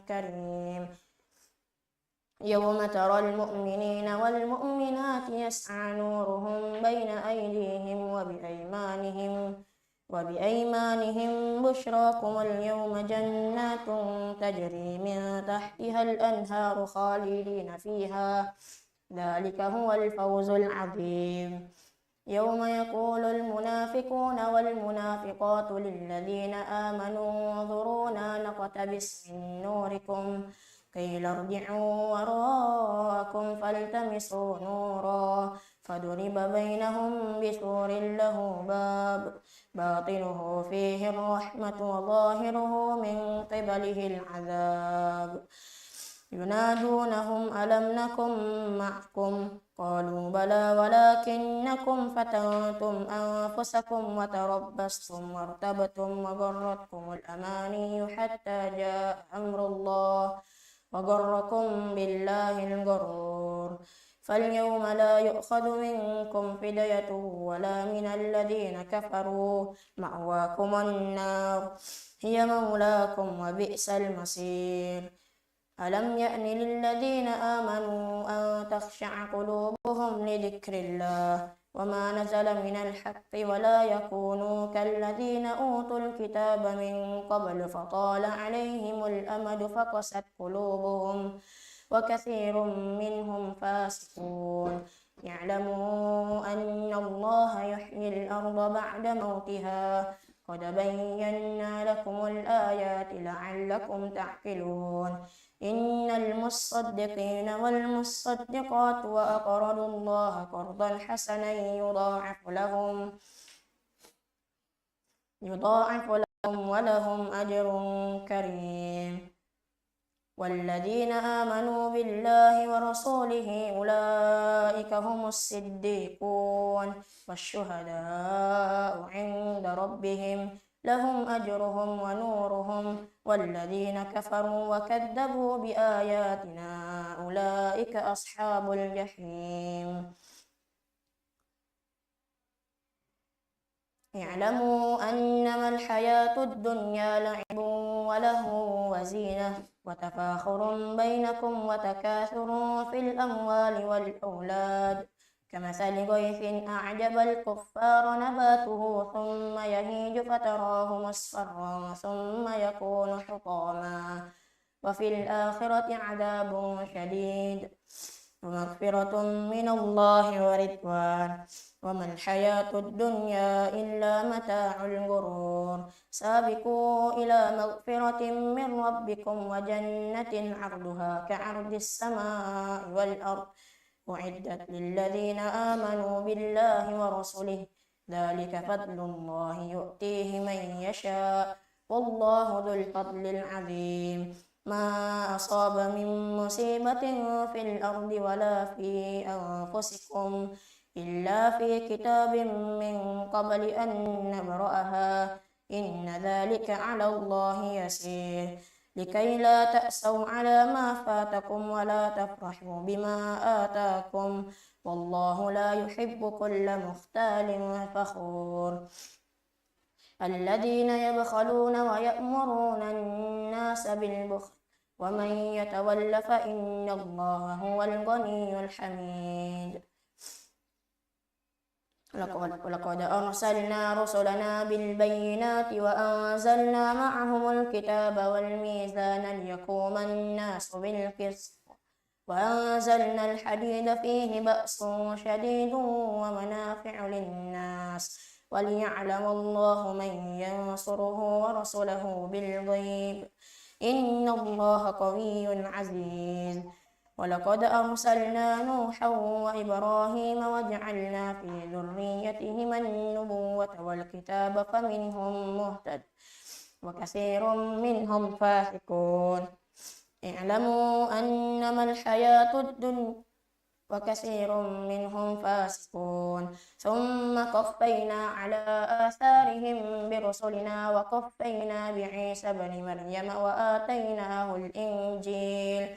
Speaker 5: كريم يوم ترى المؤمنين والمؤمنات يسعى نورهم بين أيديهم وبأيمانهم بشراكم اليوم جنات تجري من تحتها الأنهار خالدين فيها ذلك هو الفوز العظيم يوم يقول المنافقون والمنافقات للذين آمنوا انظرونا نقتبس من نوركم قيل ارجعوا وراءكم فالتمسوا نورا فضرب بينهم بسور له باب باطنه فيه الرحمة وظاهره من قبله العذاب ينادونهم ألم نكن معكم قالوا بلى ولكنكم فتنتم أنفسكم وتربصتم وارتبتم وغرتكم الأماني حتى جاء أمر الله وغركم بالله الغرور فاليوم لا يؤخذ منكم فدية ولا من الذين كفروا مأواكم النار هي مولاكم وبئس المصير ألم يأن للذين آمنوا أن تخشع قلوبهم لذكر الله وما نزل من الحق ولا يكونوا كالذين أوتوا الكتاب من قبل فطال عليهم الأمد فقست قلوبهم وكثير منهم فاسقون يعلموا أن الله يحيي الأرض بعد موتها قد بينا لكم الآيات لعلكم تعقلون إن المصدقين والمصدقات وأقرضوا الله قرضا حسنا يضاعف لهم ولهم أجر كريم والذين آمنوا بالله ورسوله أولئك هم الصديقون والشهداء عند ربهم لهم أجرهم ونورهم والذين كفروا وكذبوا بآياتنا أولئك أصحاب الجحيم اعلموا أنما الحياة الدنيا لعب ولهو وزينة وتفاخر بينكم وتكاثر في الأموال والأولاد كمثل غيث أعجب الكفار نباته ثم يهيج فتراه مصفرا ثم يكون حطاما وفي الآخرة عذاب شديد ومغفرة من الله ورضوان وما الحياة الدنيا إلا متاع الغرور سابقوا إلى مغفرة من ربكم وجنة عرضها كعرض السماء والأرض أعدت للذين آمنوا بالله ورسله ذلك فضل الله يؤتيه من يشاء والله ذو الفضل العظيم ما أصاب من مصيبة في الأرض ولا في أنفسكم إلا في كتاب من قبل أن نبرأها إن ذلك على الله يسير لكي لا تأسوا على ما فاتكم ولا تفرحوا بما آتاكم والله لا يحب كل مختال فخور الذين يبخلون ويأمرون الناس بالبخل ومن يتول فإن الله هو الغني الحميد ولقد أرسلنا رسلنا بالبينات وأنزلنا معهم الكتاب والميزان ليقوم الناس بالقسط وأنزلنا الحديد فيه بأس شديد ومنافع للناس وليعلم الله من ينصره ورسله بالغيب إن الله قوي عزيز ولقد أرسلنا نوحا وإبراهيم وجعلنا في ذريتهما النبوة والكتاب فمنهم مهتد وكثير منهم فاسقون اعلموا أنما الحياة الدنيا وكثير منهم فاسقون ثم قفينا على آثارهم برسلنا وقفينا بعيسى بن مريم وآتيناه الإنجيل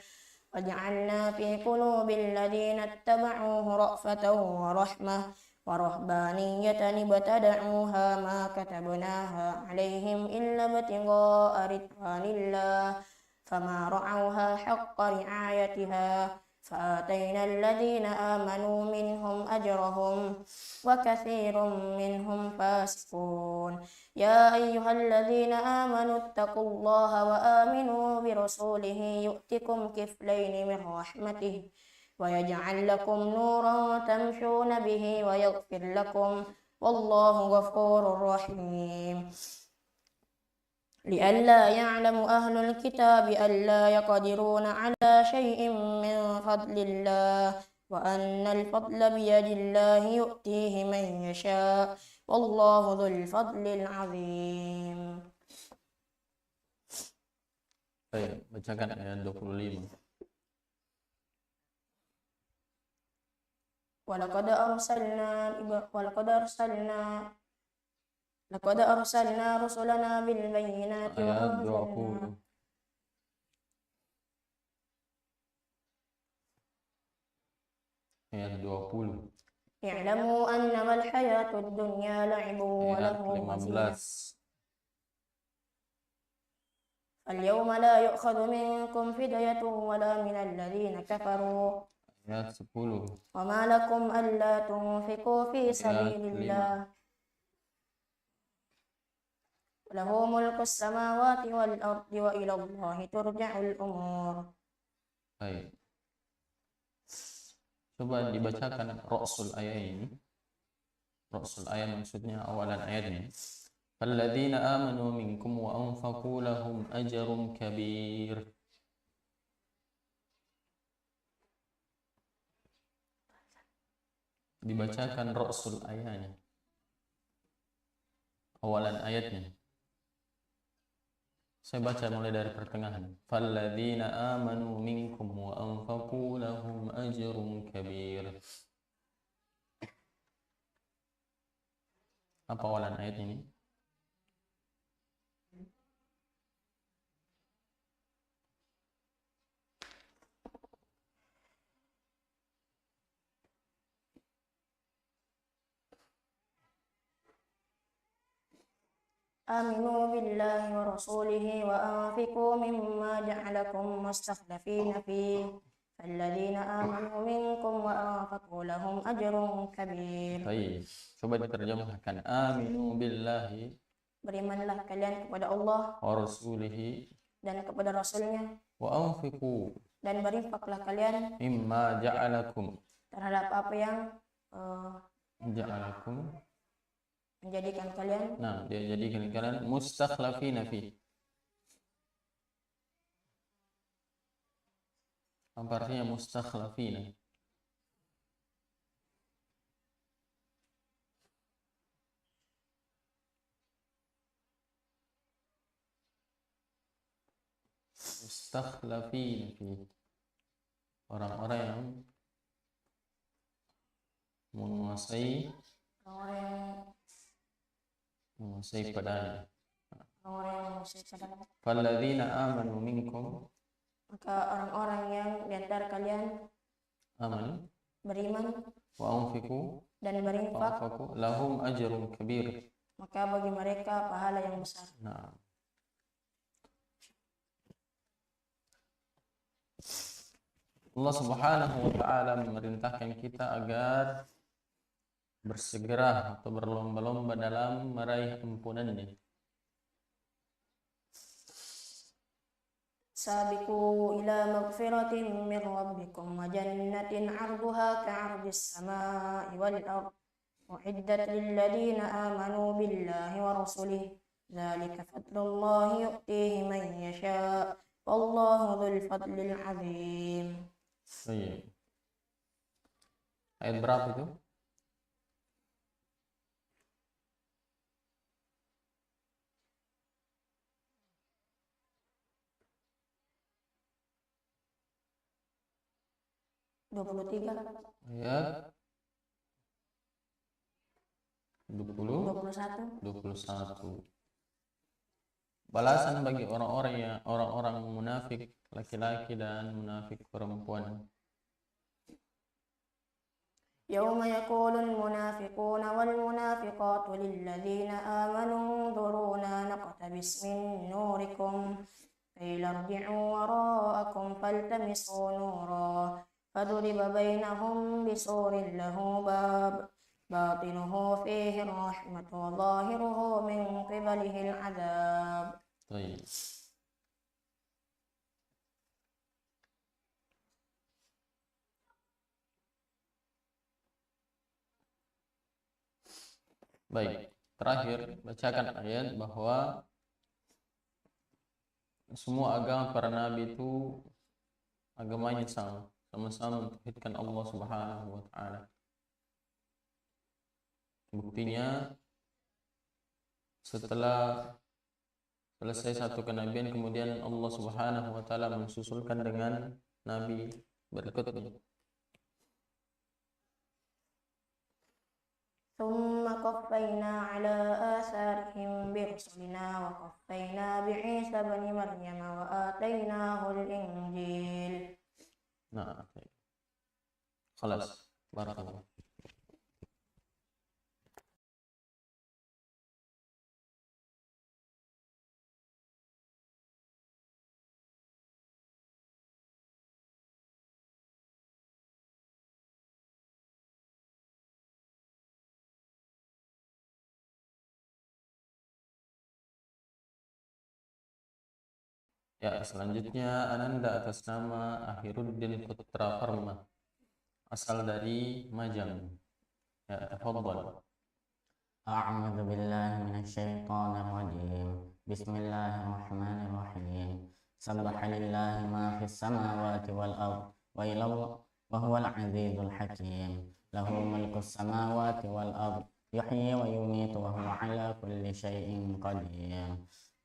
Speaker 5: وجعلنا في قلوب الذين اتبعوه رأفة ورحمة ورهبانية ابتدعوها ما كتبناها عليهم إلا ابتغاء رضوان الله فما رعوها حق رعايتها فآتينا الذين آمنوا منهم أجرهم وكثير منهم فاسقون يا أيها الذين آمنوا اتقوا الله وآمنوا برسوله يؤتكم كفلين من رحمته ويجعل لكم نورا تمشون به ويغفر لكم والله غفور رحيم لئلا يعلم أهل الكتاب ألا يقدرون على شيء من فضل الله وأن الفضل بيد الله يؤتيه من يشاء والله ذو الفضل العظيم.
Speaker 2: Baik, bacakan ayat 25.
Speaker 5: لقد أرسلنا رسلنا بالبينات
Speaker 2: Ayat 20. Ayat 20.
Speaker 5: اعلموا أنما الحياة الدنيا لعب
Speaker 2: Ayat
Speaker 5: ولهو وزينة
Speaker 2: 15.
Speaker 5: اليوم لا يؤخذ منكم فدية ولا من الذين كفروا
Speaker 2: Ayat 10.
Speaker 5: وما لكم ألا تنفقوا في سبيل
Speaker 2: Ayat
Speaker 5: الله
Speaker 2: 5.
Speaker 5: له ملك السماوات والأرض وإلى الله ترجع الأمور.
Speaker 2: Baik. Coba dibacakan Rasul ayat ini. Rasul ayat maksudnya awalan ayatnya. Alladzina amanu minkum wa anfaqu lahum ajrun kabir. Dibacakan Rasul ayatnya. Awalan ayatnya. Saya baca mulai dari pertengahan. Falladzina amanu minkum wa anfaqu lahum ajrun kabir. Apa awalan ayat ini?
Speaker 5: آمنوا بالله ورسوله وأنفقوا مما جعلكم مستخلفين فيه فالذين آمنوا منكم وأنفقوا لهم أجر كبير.
Speaker 2: Baik, coba diterjemahkan. Aminu billahi
Speaker 5: Berimanlah kalian kepada Allah
Speaker 2: wa rasulihi
Speaker 5: dan kepada Rasulnya
Speaker 2: wa anfiqu
Speaker 5: dan berinfaklah kalian
Speaker 2: mimma ja'alakum
Speaker 5: terhadap apa yang
Speaker 2: ja'alakum.
Speaker 5: menjadikan kalian
Speaker 2: Dia jadikan kalian mustakhlafina fi. Apa artinya mustakhlafina? Mustakhlafina fi. Orang-orang yang menguasai padanya.
Speaker 5: orang-orang yang manusia cadangan.
Speaker 2: Falladzina amanu minkum,
Speaker 5: Maka orang-orang yang di antara kalian
Speaker 2: amanu
Speaker 5: beriman
Speaker 2: wa anfiqu
Speaker 5: dan
Speaker 2: wa
Speaker 5: berinfak,
Speaker 2: anfaqu lahum ajrun kabir.
Speaker 5: maka bagi mereka pahala yang besar.
Speaker 2: Nah, Allah Subhanahu wa taala memerintahkan kita agar bersegera atau berlomba-lomba dalam meraih ampunan-Nya.
Speaker 5: Sabiqu ila magfiratin min rabbikum wa jannatin 'arduha ka'ardis samaa'i wal ardh u'iddat lil ladzina amanu billahi wa rasulihi dzalika fadlullahi yu'tihi man yasha' wallahu dzul fadlil 'adzim.
Speaker 2: Baik. Ayat berapa itu? Ayat 21. Balasan bagi orang-orang munafik laki-laki dan munafik perempuan.
Speaker 5: يوم يقول المنافقون والمنافقات للذين آمنوا انظرونا نقتبس من نوركم قيل ارجعوا وراءكم فالتمسوا نورا فضرب بينهم بسور له باب باطنه فيه الرحمة وظاهره من قبله العذاب.
Speaker 2: طيب. Baik, terakhir bacakan ayat bahwa semua agama para nabi itu agamanya sama-sama mentauhidkan Allah Subhanahu wa taala. Buktinya setelah selesai satu kenabian kemudian Allah Subhanahu wa taala mensusulkan dengan nabi berikutnya.
Speaker 5: ثم قفينا على آثارهم برسلنا وقفينا بعيسى بن مريم وآتيناه الإنجيل.
Speaker 2: Nah, خلاص barakallah. Ya, selanjutnya Ananda atas nama Akhiruddin Putra Farma, asal dari Majang. Ya, tafadhal.
Speaker 4: A'udzu billahi minasyaitonir rajim. Bismillahirrahmanirrahim. Sabbaha lillahi ma fis samawati wal ard wa huwal azizul hakim. Lahu mulkus samawati wal ard yuhyi wa yumiitu wa huwa ala kulli syai'in qadir.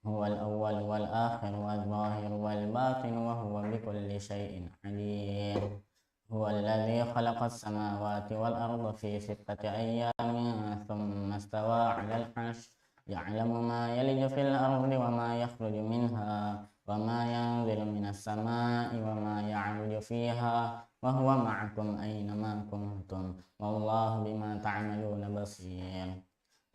Speaker 4: هو الأول والآخر والظاهر والباطن وهو بكل شيء عليم. هو الذي خلق السماوات والأرض في 6 أيام ثم استوى على العرش يعلم ما يلج في الأرض وما يخرج منها وما ينزل من السماء وما يعرج فيها وهو معكم أينما كنتم والله بما تعملون بصير.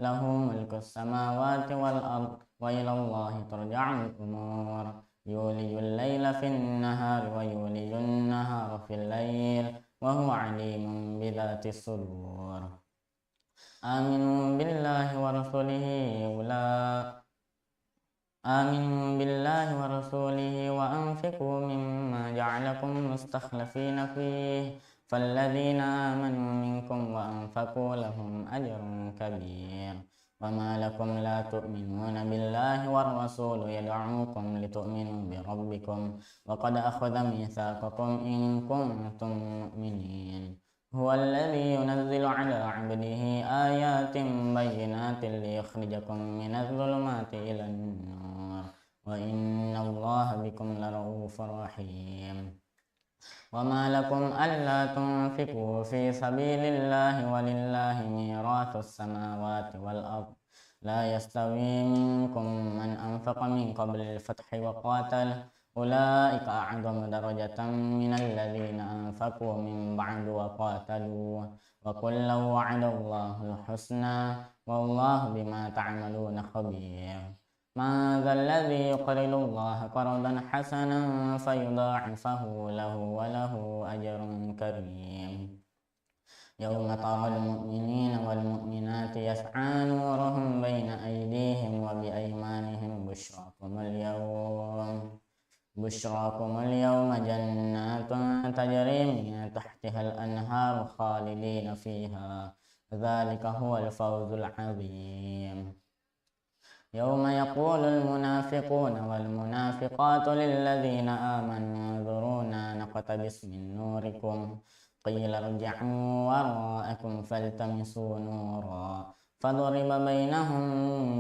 Speaker 4: له ملك السماوات والأرض وإلى الله ترجع الأمور. يولج الليل في النهار ويولج النهار في الليل وهو عليم بذات الصدور. آمنوا بالله ورسوله وأنفقوا مما جعلكم مستخلفين فيه فالذين آمنوا منكم وأنفقوا لهم أجر كبير. وما لكم لا تؤمنون بالله والرسول يدعوكم لتؤمنوا بربكم وقد أخذ ميثاقكم إن كنتم مؤمنين. هو الذي ينزل على عبده آيات بينات ليخرجكم من الظلمات إلى النور وإن الله بكم لرؤوف رحيم. وما لكم ألا تنفقوا في سبيل الله ولله ميراث السماوات والأرض
Speaker 6: لا يستوي منكم من أنفق من قبل الفتح وقاتل أولئك أعظم درجة من الذين أنفقوا من بعد وقاتلوا وكلا وعد الله الحسنى والله بما تعملون خبير من ذا الذي يقرض الله قرضا حسنا فيضاعفه له وله أجر كريم يوم ترى المؤمنين والمؤمنات يسعى نورهم بين أيديهم وبأيمانهم بشراكم اليوم جنات تجري من تحتها الأنهار خالدين فيها ذلك هو الفوز العظيم يوم يقول المنافقون والمنافقات للذين آمنوا انظرونا نقتبس من نوركم قيل ارجعوا وراءكم فالتمسوا نورا فضرب بينهم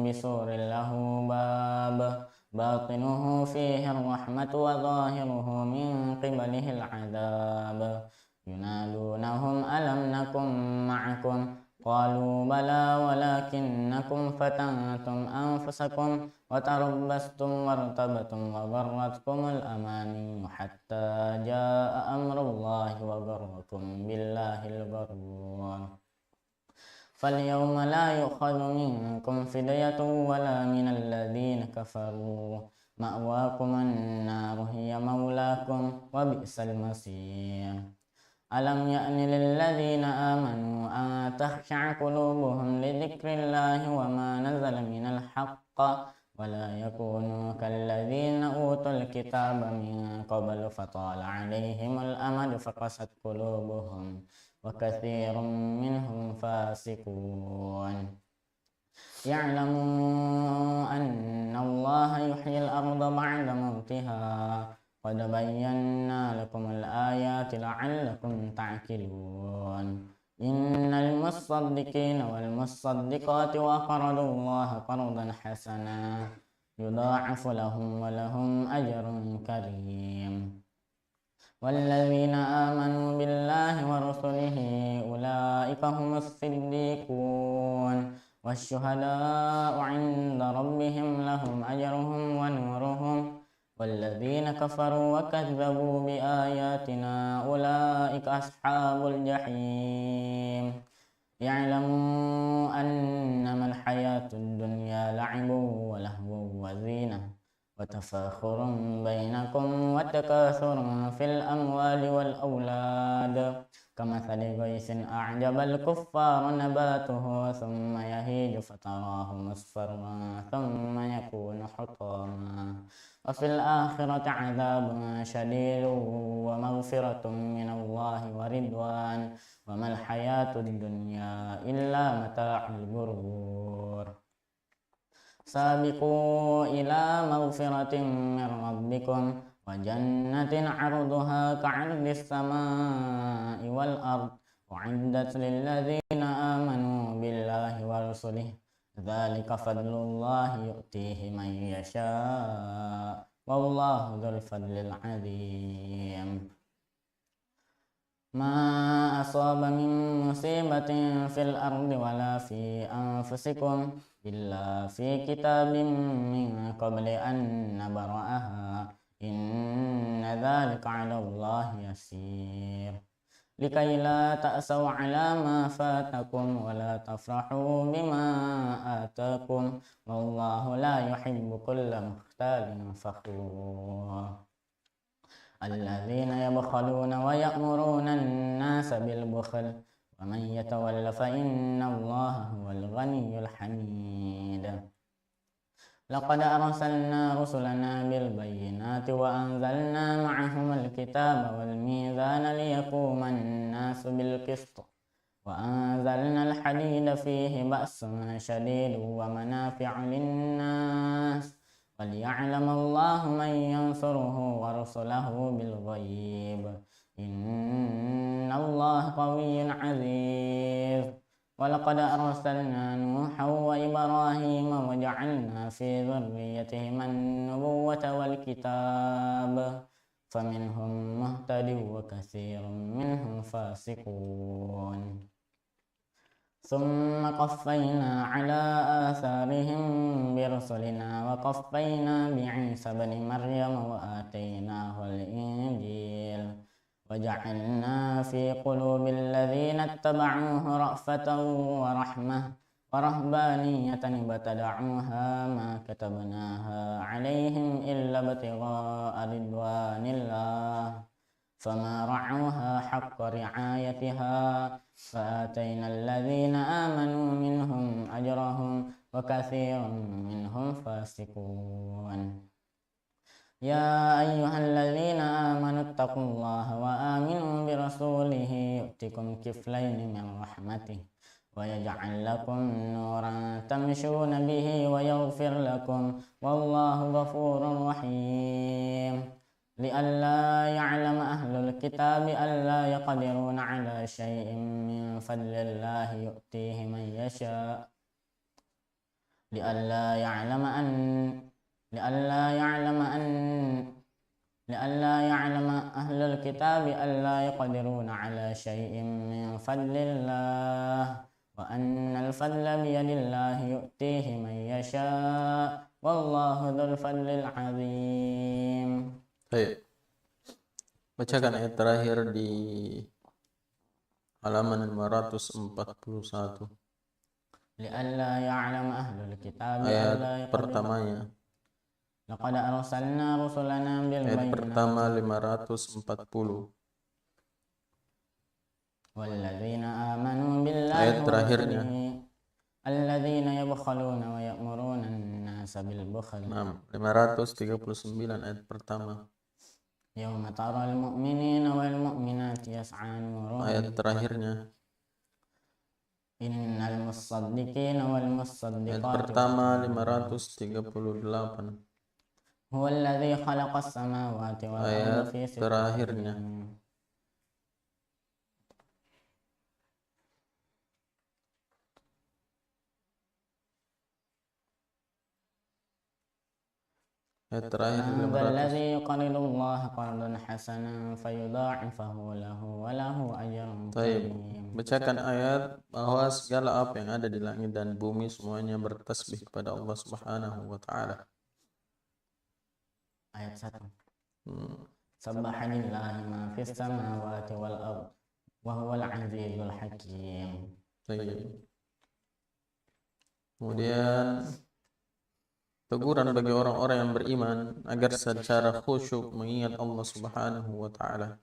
Speaker 6: بسور له باب باطنه فيه الرحمة وظاهره من قبله العذاب ينادونهم ألم نكن معكم قالوا بلى ولكنكم فتنتم أنفسكم وتربصتم وارتبتم وغرتكم الأماني حتى جاء أمر الله وغركم بالله الغرور فاليوم لا يؤخذ منكم فدية ولا من الذين كفروا مأواكم النار هي مولاكم وبئس المصير ألم يأن للذين آمنوا أن تخشع قلوبهم لذكر الله وما نزل من الحق ولا يكونوا كالذين أوتوا الكتاب من قبل فطال عليهم الأمد فقست قلوبهم وكثير منهم فاسقون يعلموا أن الله يحيي الأرض بعد موتها قد بينا لكم الآيات لعلكم تعقلون إن المصدقين والمصدقات وقرضوا الله قرضا حسنا يضاعف لهم ولهم أجر كريم والذين آمنوا بالله ورسله أولئك هم الصديقون والشهداء عند ربهم لهم أجرهم ونورهم والذين كفروا وكذبوا بآياتنا أولئك أصحاب الجحيم يعلموا أنما الحياة الدنيا لعب ولهو وزينة وتفاخر بينكم وتكاثر في الأموال والأولاد كمثل غيث أعجب الكفار نباته ثم يهيج فتراه مصفرا ثم يكون حطاما وفي الآخرة عذاب شديد ومغفرة من الله ورضوان وما الحياة الدنيا إلا متاع الغرور سابقوا إلى مغفرة من ربكم وجنة عرضها كعرض السماء والأرض أعدت للذين آمنوا بالله ورسله ذلك فضل الله يؤتيه من يشاء والله ذو الفضل العظيم ما أصاب من مصيبة في الأرض ولا في أنفسكم إلا في كتاب من قبل أن نبرأها إن ذلك على الله يسير لكي لا تأسوا على ما فاتكم ولا تفرحوا بما آتاكم والله لا يحب كل مختال فخور الذين يبخلون ويأمرون الناس بالبخل ومن يتول فإن الله هو الغني الحميد لقد أرسلنا رسلنا بالبينات وأنزلنا معهم الكتاب والميزان ليقوم الناس بالقسط وأنزلنا الحديد فيه بأس شديد ومنافع للناس وليعلم الله من ينصره ورسله بالغيب إن الله قوي عزيز ولقد أرسلنا نوحا وإبراهيم وجعلنا في ذريتهما النبوة والكتاب فمنهم مهتد وكثير منهم فاسقون ثم قفينا على آثارهم برسلنا وقفينا بعيسى بن مريم وآتيناه الإنجيل وجعلنا في قلوب الذين اتبعوه رأفة ورحمة ورهبانية ابتدعوها ما كتبناها عليهم إلا ابتغاء رضوان الله فما رعوها حق رعايتها فآتينا الذين آمنوا منهم أجرهم وكثير منهم فاسقون يا أيها الذين آمنوا اتقوا الله وآمنوا برسوله يؤتكم كفلين من رحمته ويجعل لكم نورا تمشون به ويغفر لكم والله غفور رحيم لئلا يعلم أهل الكتاب ألا يقدرون على شيء من فضل الله يؤتيه من يشاء لئلا يعلم أهل الكتاب ألا يقدرون على شيء من فضل الله وأن الفضل بيد الله يؤتيه من يشاء والله ذو الفضل العظيم.
Speaker 2: Baik. Bacakan ayat terakhir di halaman 541.
Speaker 6: Li'alla ya'lam ahlul kitab
Speaker 2: Ayat pertamanya.
Speaker 6: Laqad arsalna rusulana bil
Speaker 2: Ayat
Speaker 6: bayyinati.
Speaker 2: pertama 540.
Speaker 6: Walladzina amanu billahi
Speaker 2: Ayat terakhirnya.
Speaker 6: Alladzina yabkhaluna wa ya'muruna an-nasa bil bukhl.
Speaker 2: 539 ayat pertama.
Speaker 6: Yauma taral mu'minina wal mu'minati yas'a nuruhum.
Speaker 2: Ayat terakhirnya.
Speaker 6: Innal musaddiqina wal musaddiqati.
Speaker 2: Ayat pertama 538.
Speaker 6: Huwallazi khalaqas samawati wal arda fi sittati.
Speaker 2: Terakhirnya. Ayat terakhir 500.
Speaker 6: Allazi yuqridullaha qardan hasanan fayudha'ifahu lahu wa lahu ajrun
Speaker 2: Baik.
Speaker 6: karim.
Speaker 2: Bacakan ayat bahwa segala apa yang ada di langit dan bumi semuanya bertasbih kepada Allah Subhanahu wa taala.
Speaker 6: Ayat 1. Sabbaha lillahi ma fis samawati wal ard wa huwal azizul hakim.
Speaker 2: Baik. Kemudian teguran bagi orang-orang yang beriman agar secara khusyuk mengingat Allah Subhanahu wa taala.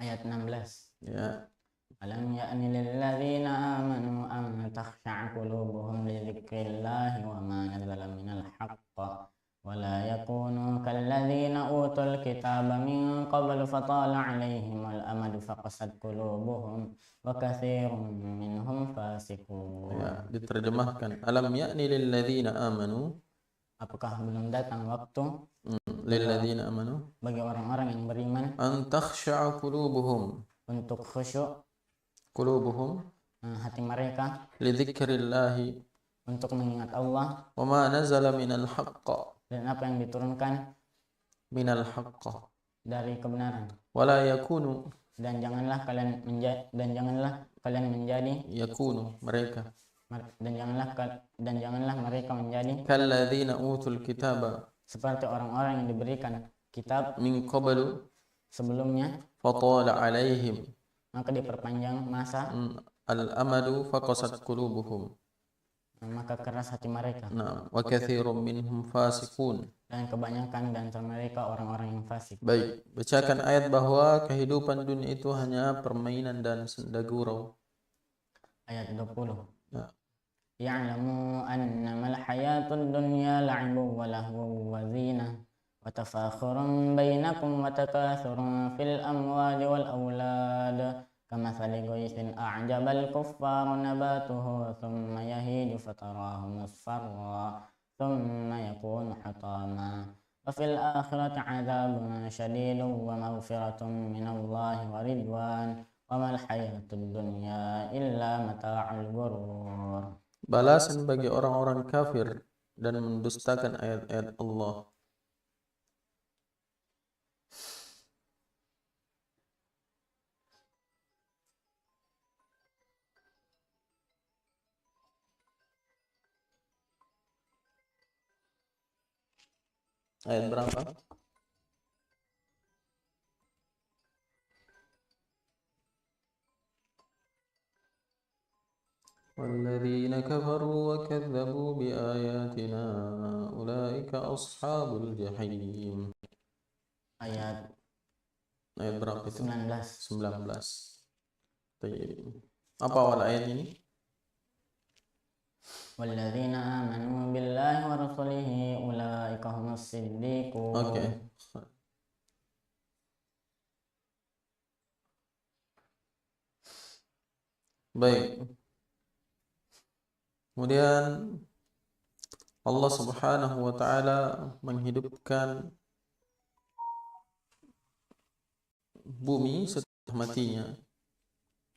Speaker 6: Ayat 16.
Speaker 2: Ya.
Speaker 6: Alam ya'ni lil ladzina amanu an takhsha'a qulubuhum li dzikrillahi wa ma nazala minal haqq wa la yakunu kal ladzina utul kitaba min qablu fatala 'alaihimul amadu faqasat qulubuhum wa katsirun minhum fasiqun.
Speaker 2: Ya, diterjemahkan alam ya'ni lil ladzina amanu,
Speaker 6: Apakah belum datang waktu
Speaker 2: lil ladzina amanu
Speaker 6: bagi orang-orang yang beriman
Speaker 2: an takhsha'a qulubuhum,
Speaker 6: untuk khusyuk
Speaker 2: qulubuhum
Speaker 6: hati mereka
Speaker 2: li dzikrillahi
Speaker 6: untuk mengingat Allah
Speaker 2: wa ma nazala minal haqq,
Speaker 6: dan apa yang diturunkan
Speaker 2: minal haqq,
Speaker 6: dari kebenaran,
Speaker 2: wa la yakunu,
Speaker 6: dan janganlah kalian menjadi
Speaker 2: yakunu mereka,
Speaker 6: dan janganlah mereka menjadi
Speaker 2: kalladzina utul kitaba
Speaker 6: seperti orang-orang yang diberikan kitab
Speaker 2: min qablu
Speaker 6: sebelumnya,
Speaker 2: fatala alaihim
Speaker 6: maka diperpanjang masa,
Speaker 2: al-amadu faqasat qulubuhum,
Speaker 6: maka keras hati mereka,
Speaker 2: nah, wa katsirun minhum fasiqun.
Speaker 6: dan kebanyakan di antara mereka orang-orang yang fasik.
Speaker 2: Baik, bacakan ayat bahwa kehidupan dunia itu hanya permainan dan senda gurau.
Speaker 6: Ayat 20.
Speaker 2: Ya.
Speaker 6: Ya'lamu annamal hayatud dunya la'ibun wa lahwun wa zinah wa tafakhurun bainakum wa takathurun fil amwali wal awlad kamathali ghaythin a'jabal kuffara nabatuhu thumma yahiju fatarahu musfarra thumma yakunu hutama wa fil akhirati 'adzabun syadidun wa maghfiratun minallahi wa ridwan wa mal hayatud dunya illa mata'ul ghurur.
Speaker 2: Balasan bagi orang-orang kafir dan mendustakan ayat-ayat Allah. Ayat berapa? والذين كفروا وكذبوا بآياتنا أولئك أصحاب الجحيم.
Speaker 6: Ayat
Speaker 2: berapa itu?
Speaker 6: 19.
Speaker 2: 19. Apa awal ayat ini?
Speaker 6: Walladzina amanu billahi wa rasulihi ulaika humus siddiqun.
Speaker 2: Oke. Baik. Kemudian Allah Subhanahu wa taala menghidupkan bumi setelah matinya.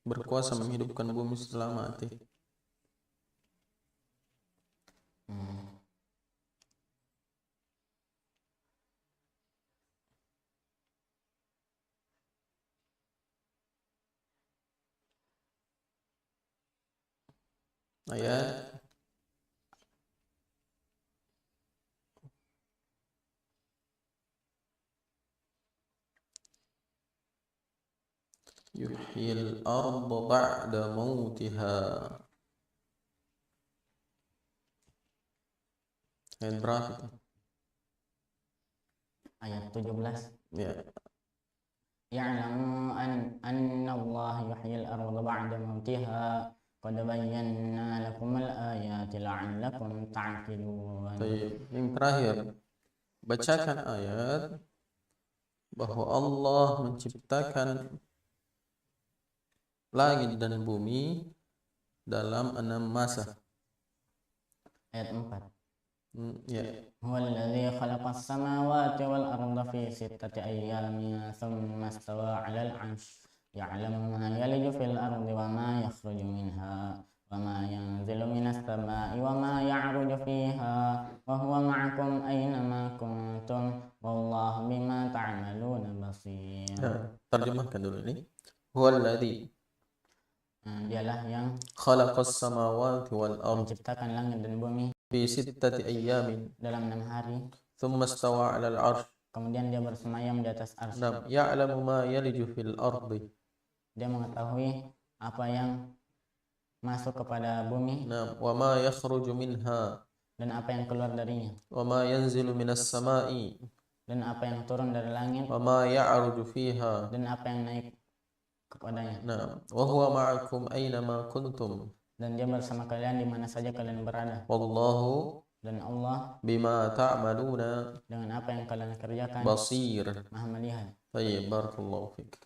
Speaker 2: Berkuasa menghidupkan bumi setelah mati. Ayat yuhyil arda ba'da mautiha. Ayat berapa itu?
Speaker 6: Ayat 17.
Speaker 2: Ya.
Speaker 6: Ya'lamu anna Allah yuhyil arda ba'da mautiha qad bayyana lakumul ayati la'allakum ta'qilun.
Speaker 2: Yang terakhir, bacakan ayat bahwa Allah menciptakan langit dan bumi dalam 6 masa.
Speaker 6: Ayat 4.
Speaker 2: Ya.
Speaker 6: Huwallazi khalaqas samawati wal arda fi 6 ayyamin thumma istawa 'alal 'arsy ya'lamu ma yaliju fil ardi wa ma yakhruju minha wa ma yanzilu minas sama'i wa ma ya'ruju fiha wa huwa ma'akum aina ma kuntum wallahu bima ta'maluna basir.
Speaker 2: Terjemahkan dulu ini. Huwallazi,
Speaker 6: dialah yang
Speaker 2: khalaqas samawati wal arda,
Speaker 6: menciptakan langit dan bumi
Speaker 2: fi 6 ayyamin,
Speaker 6: dalam 6 hari,
Speaker 2: thumma istawa 'alal 'arsy,
Speaker 6: kemudian dia bersemayam di atas arsy.
Speaker 2: Ya'lamu ma yaliju fil ardi,
Speaker 6: dia mengetahui apa yang masuk kepada bumi,
Speaker 2: wa ma yakhruju minha,
Speaker 6: dan apa yang keluar darinya,
Speaker 2: wa ma yanzilu minas sama'i,
Speaker 6: dan apa yang turun dari langit,
Speaker 2: wa ma ya'ruju fiha,
Speaker 6: dan apa yang naik kepadanya.
Speaker 2: Wa huwa ma'akum aina ma kuntum,
Speaker 6: dan dia bersama kalian di mana saja kalian berada.
Speaker 2: Wallahu,
Speaker 6: dan Allah
Speaker 2: bima ta'maluna,
Speaker 6: dengan apa yang kalian kerjakan
Speaker 2: basir.
Speaker 6: Maha melihat.
Speaker 2: Baik, barakallahu fiik.